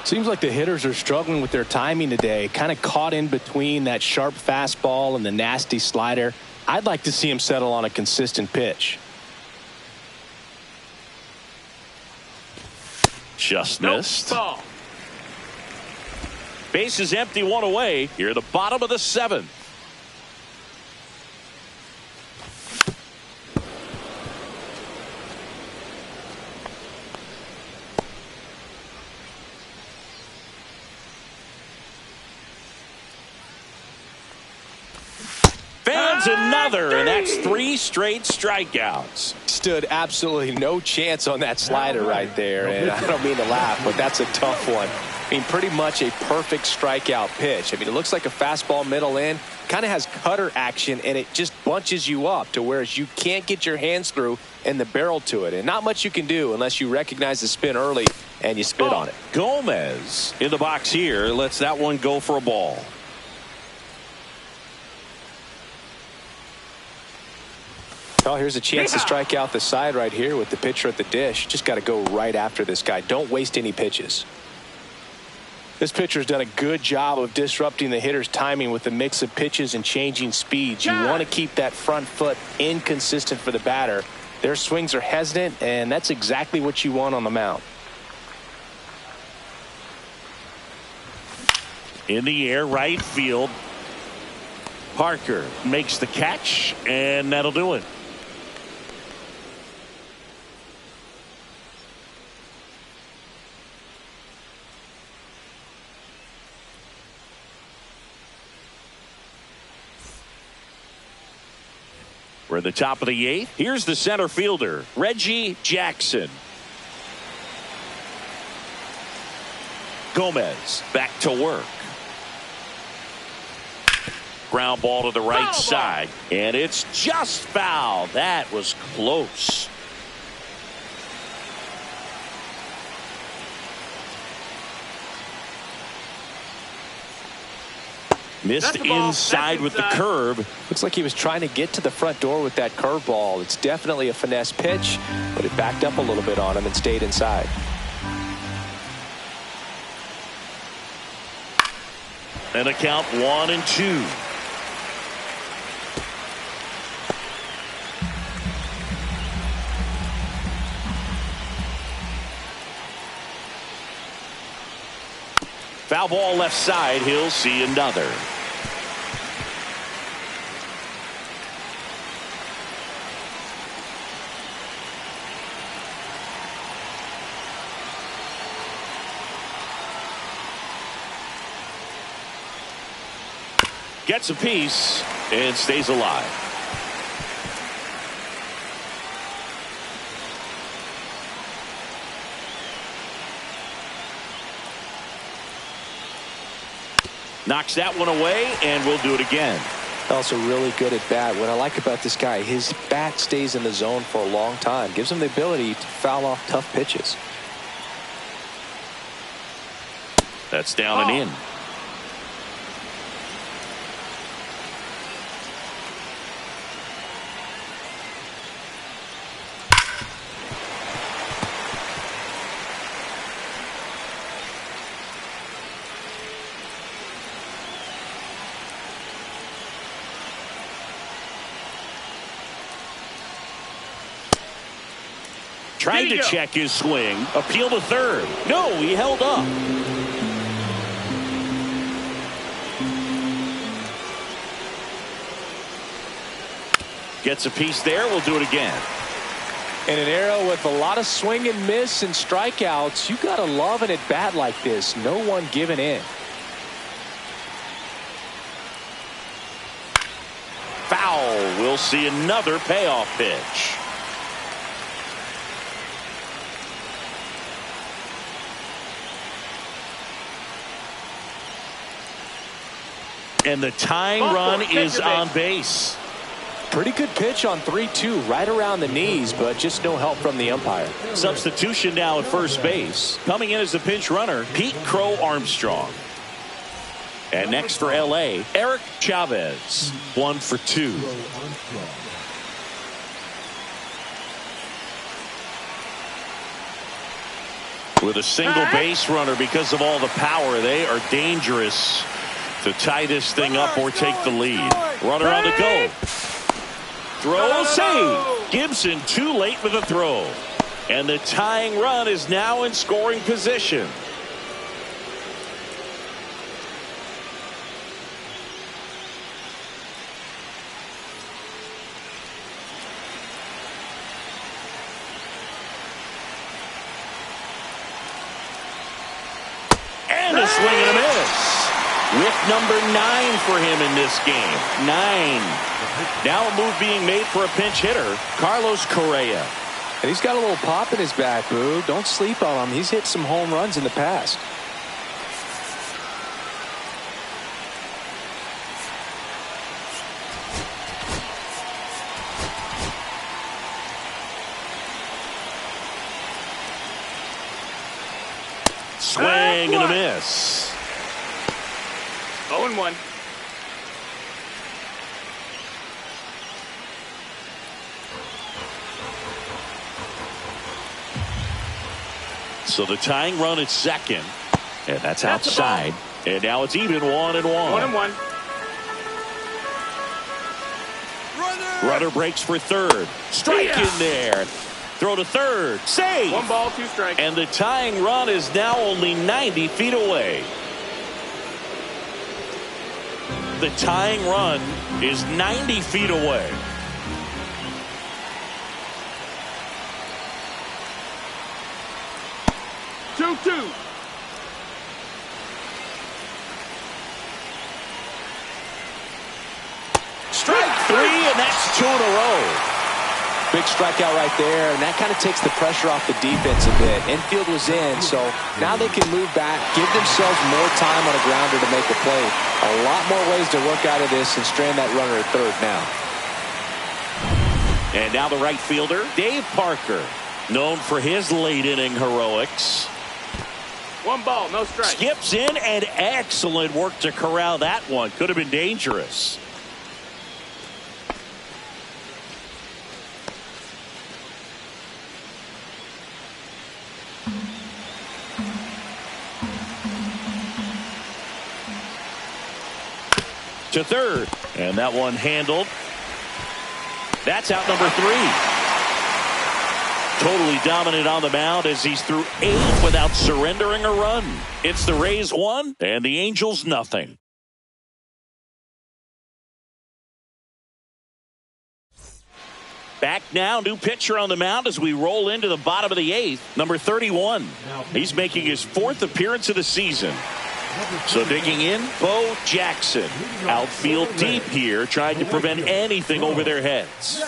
S2: Seems like the hitters are struggling with their timing today. Kind of caught in between that sharp fastball and the nasty slider. I'd like to see him settle on a consistent pitch.
S1: Just missed. Base is empty, 1 away. Here at the bottom of the 7th. Fans another, and that's 3 straight strikeouts.
S2: Stood absolutely no chance on that slider right there, and I don't mean to laugh, but that's a tough one. I mean, pretty much a perfect strikeout pitch. I mean, it looks like a fastball middle in, kind of has cutter action, and it just bunches you up to whereas you can't get your hands through and the barrel to it. And not much you can do unless you recognize the spin early and you spit on it.
S1: Gomez in the box here lets that one go for a ball.
S2: Well, here's a chance to strike out the side right here with the pitcher at the dish. Just got to go right after this guy. Don't waste any pitches. This pitcher's done a good job of disrupting the hitter's timing with the mix of pitches and changing speeds. You want to keep that front foot inconsistent for the batter. Their swings are hesitant, and that's exactly what you want on the mound.
S1: In the air, right field. Parker makes the catch, and that'll do it. We're at the top of the 8th. Here's the center fielder, Reggie Jackson. Gomez back to work. Ground ball to the right side, and it's just foul. That was close. Missed inside with the curve.
S2: Looks like he was trying to get to the front door with that curveball. It's definitely a finesse pitch, but it backed up a little bit on him and stayed inside.
S1: And a count 1-2. Foul ball left side. He'll see another. Gets a piece and stays alive. Knocks that one away, and we'll do it again.
S2: Also really good at bat. What I like about this guy, his bat stays in the zone for a long time. Gives him the ability to foul off tough pitches.
S1: That's down and in. Tried to check his swing. Appeal to third. No, he held up. Gets a piece there. We'll do it again.
S2: In an era with a lot of swing and miss and strikeouts, you got to love an at-bat like this. No one giving in.
S1: Foul. We'll see another payoff pitch. And the tying run is on base.
S2: Pretty good pitch on 3-2, right around the knees, but just no help from the umpire.
S1: Substitution now at first base. Coming in as the pinch runner, Pete Crow Armstrong. And next for L.A., Eric Chavez. 1 for 2. With a single base runner, because of all the power, they are dangerous to tie this thing up or take the lead. Runner on the go. Throw, save. Gibson too late with the throw. And the tying run is now in scoring position. And a swing and a miss. With number 9 for him in this game. 9. Now a move being made for a pinch hitter, Carlos Correa.
S2: And he's got a little pop in his bat, Boo. Don't sleep on him. He's hit some home runs in the past.
S1: Swing and a miss.
S3: 0-1.
S1: So the tying run at second, and that's outside. And now it's even 1-1.
S3: 1-1.
S1: Runner breaks for third. Strike in there. Throw to third. Save.
S3: 1 ball, 2 strikes.
S1: And the tying run is now only 90 feet away. The tying run is 90 feet away.
S3: Two.
S1: Strike 3, and that's 2 in a row.
S2: Big strikeout right there, and that kind of takes the pressure off the defense a bit. Infield was in, so now they can move back, give themselves more time on a grounder to make a play. A lot more ways to work out of this and strand that runner at third now.
S1: And now the right fielder, Dave Parker, known for his late-inning heroics.
S3: 1 ball, no strike.
S1: Skips in, and excellent work to corral that one. Could have been dangerous. To third, and that one handled. That's out number 3. Totally dominant on the mound as he's through 8 without surrendering a run. It's the Rays 1 and the Angels nothing. Back now, new pitcher on the mound as we roll into the bottom of the 8th, number 31. He's making his 4th appearance of the season. So digging in, Bo Jackson. Outfield deep here, trying to prevent anything over their heads.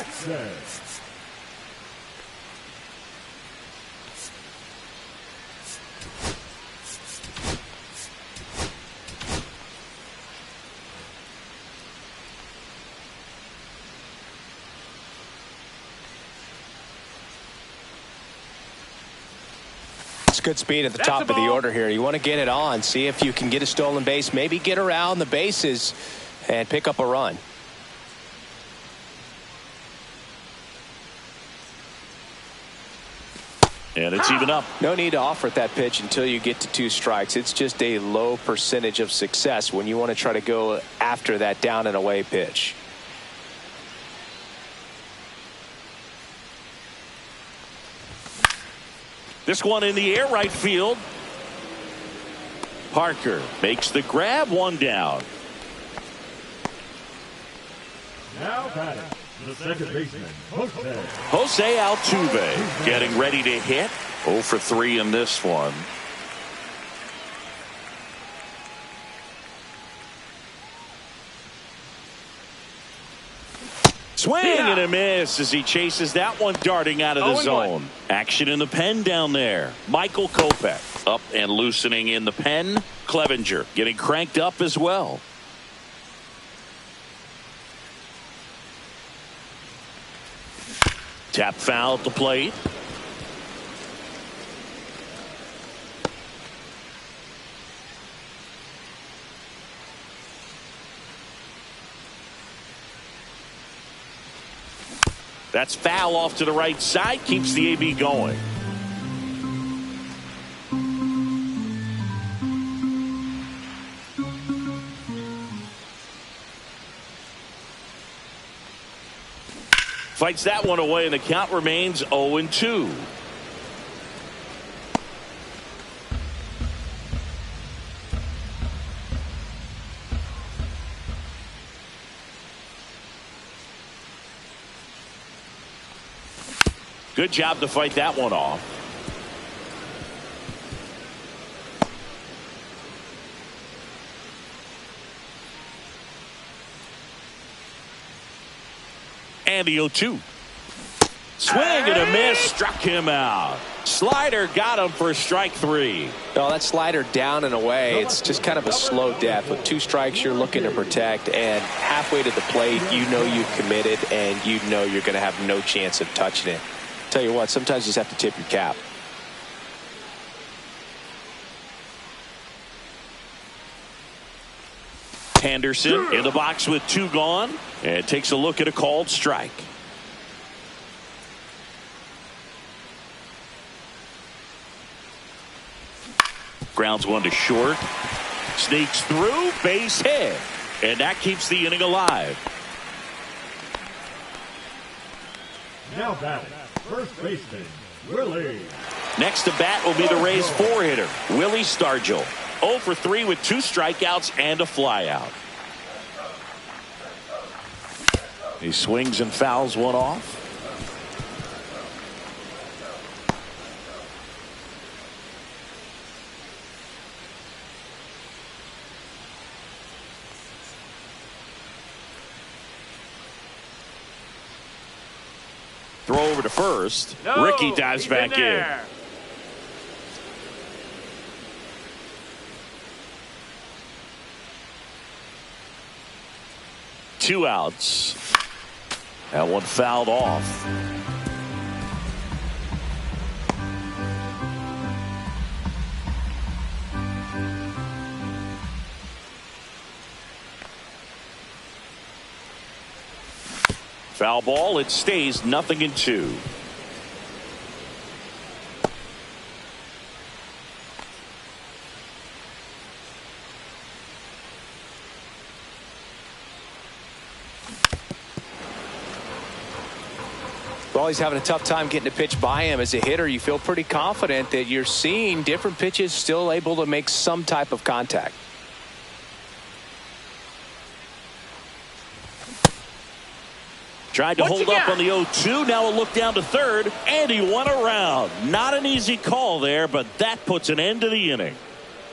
S2: Good speed at the top of the order here. You want to get it on, see if you can get a stolen base, maybe get around the bases and pick up a run.
S1: And it's even up.
S2: No need to offer at that pitch until you get to 2 strikes. It's just a low percentage of success when you want to try to go after that down and away pitch.
S1: This one in the air, right field. Parker makes the grab, 1 down.
S4: Now batting, the second baseman,
S1: Jose Altuve getting ready to hit. 0 for 3 in this one. Swing and a miss as he chases that one darting out of the zone. Action in the pen down there. Michael Kopech up and loosening in the pen. Clevenger getting cranked up as well. Tap foul at the plate. That's foul off to the right side. Keeps the AB going. Fights that one away, and the count remains 0-2. Good job to fight that one off. And the 0-2. Swing and a miss. Struck him out. Slider got him for strike 3.
S2: No, that slider down and away, it's just kind of a slow death. With 2 strikes, you're looking to protect, and halfway to the plate, you know you've committed, and you know you're going to have no chance of touching it. Tell you what, sometimes you just have to tip your cap.
S1: Henderson in the box with 2 gone, and takes a look at a called strike. Grounds one to short. Sneaks through, base hit, and that keeps the inning alive.
S4: Now batting, first baseman, Willie.
S1: Next to bat will be the Rays 4-hitter, Willie Stargell. 0 for 3 with 2 strikeouts and a flyout. He swings and fouls one off. Throw over to first.
S3: No,
S1: Ricky dives back in. 2 outs. That one fouled off. Foul ball. It stays 0-2.
S2: Well, he's having a tough time getting a pitch by him. As a hitter, you feel pretty confident that you're seeing different pitches still able to make some type of contact.
S1: Tried to hold up on the 0-2. Now a look down to third, and he won around. Not an easy call there, but that puts an end to the inning.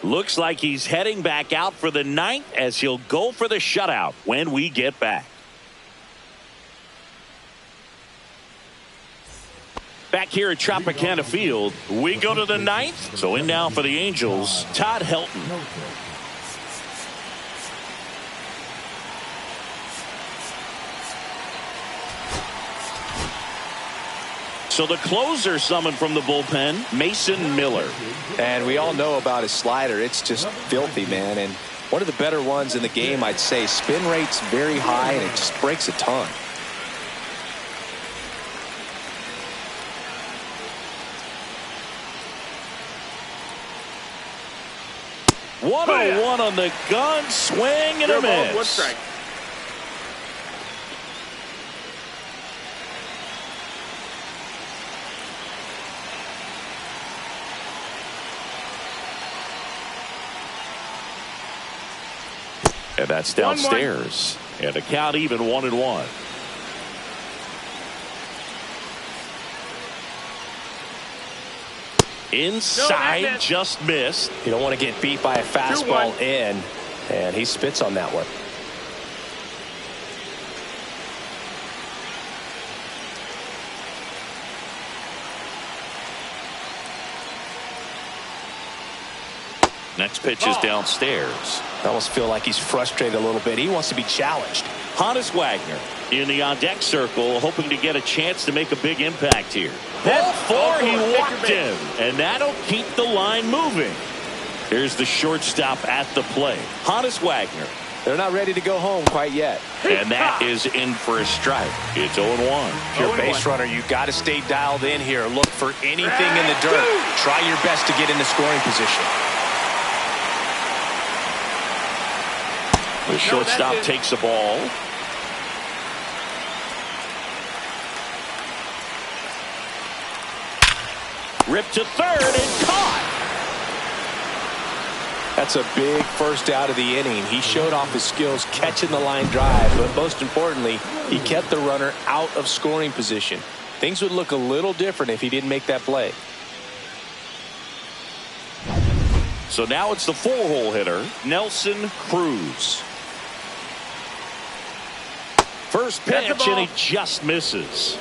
S1: Looks like he's heading back out for the ninth as he'll go for the shutout when we get back. Back here at Tropicana Field, we go to the ninth. So in now for the Angels, Todd Helton. So the closer summoned from the bullpen, Mason Miller.
S2: And we all know about his slider. It's just filthy, man. And one of the better ones in the game, I'd say. Spin rate's very high, and it just breaks a ton.
S1: One on the gun, swing and a miss.
S3: One strike.
S1: And that's downstairs. And the count even 1-1. Inside, just missed.
S2: You don't want to get beat by a fastball in, and he spits on that one.
S1: Next pitch is downstairs.
S2: I almost feel like he's frustrated a little bit. He wants to be challenged.
S1: Honus Wagner in the on-deck circle, hoping to get a chance to make a big impact here. Ball four, he walked in, and that'll keep the line moving. Here's the shortstop at the plate, Honus Wagner.
S2: They're not ready to go home quite yet.
S1: And that is in for a strike. It's 0-1.
S2: If you're a base runner, you got to stay dialed in here. Look for anything in the dirt. Try your best to get in the scoring position.
S1: The shortstop takes the ball. Ripped to third and caught.
S2: That's a big first out of the inning. He showed off his skills catching the line drive, but most importantly, he kept the runner out of scoring position. Things would look a little different if he didn't make that play.
S1: So now it's the four-hole hitter, Nelson Cruz. First pitch, and he just misses.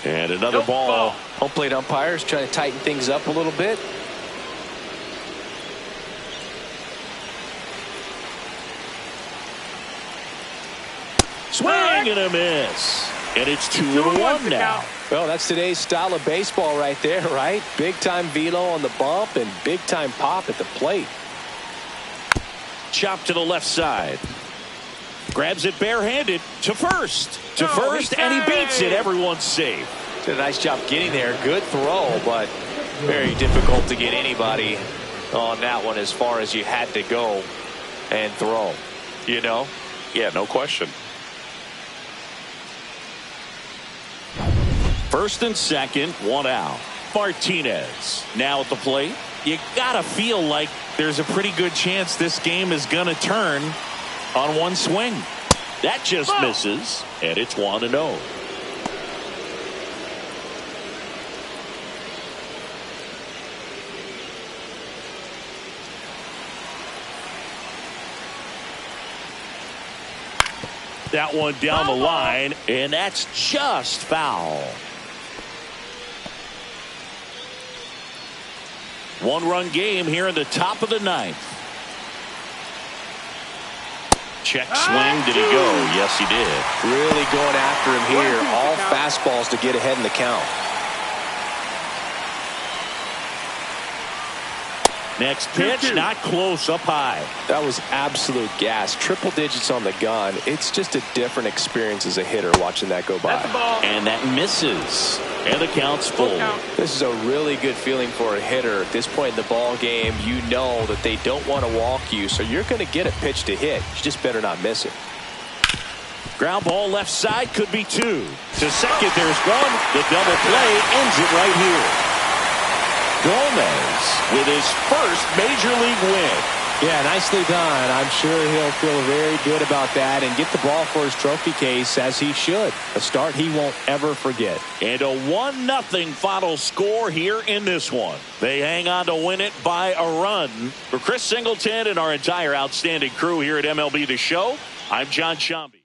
S1: And another ball.
S2: Home plate umpires trying to tighten things up a little bit.
S1: Swing and a miss. And it's 2-1 now.
S2: Well, that's today's style of baseball right there, right? Big time velo on the bump and big time pop at the plate.
S1: Chop to the left side. Grabs it barehanded to first. And he beats it. Everyone's safe.
S2: Did a nice job getting there. Good throw, but very difficult to get anybody on that one as far as you had to go and throw. You know?
S1: Yeah, no question. First and second, one out. Martinez now at the plate. You gotta feel like there's a pretty good chance this game is gonna turn on one swing. That just misses, and it's 1-0. That one down the line, and that's just foul. One-run game here in the top of the ninth. Check swing. Did he go? Yes, he did.
S2: Really going after him here. All fastballs to get ahead in the count.
S1: Next pitch, not close, up high.
S2: That was absolute gas. Triple digits on the gun. It's just a different experience as a hitter watching that go by.
S3: That's the ball.
S1: And that misses. And the count's full.
S2: This is a really good feeling for a hitter. At this point in the ball game, you know that they don't want to walk you, so you're going to get a pitch to hit. You just better not miss it.
S1: Ground ball left side, could be two. To second, there's one. The double play ends it right here. Gomez with his first major league win.
S2: Yeah, nicely done. I'm sure he'll feel very good about that and get the ball for his trophy case, as he should. A start he won't ever forget.
S1: And a 1-0 final score here in this one. They hang on to win it by a run. For Chris Singleton and our entire outstanding crew here at MLB The Show, I'm John Shambi.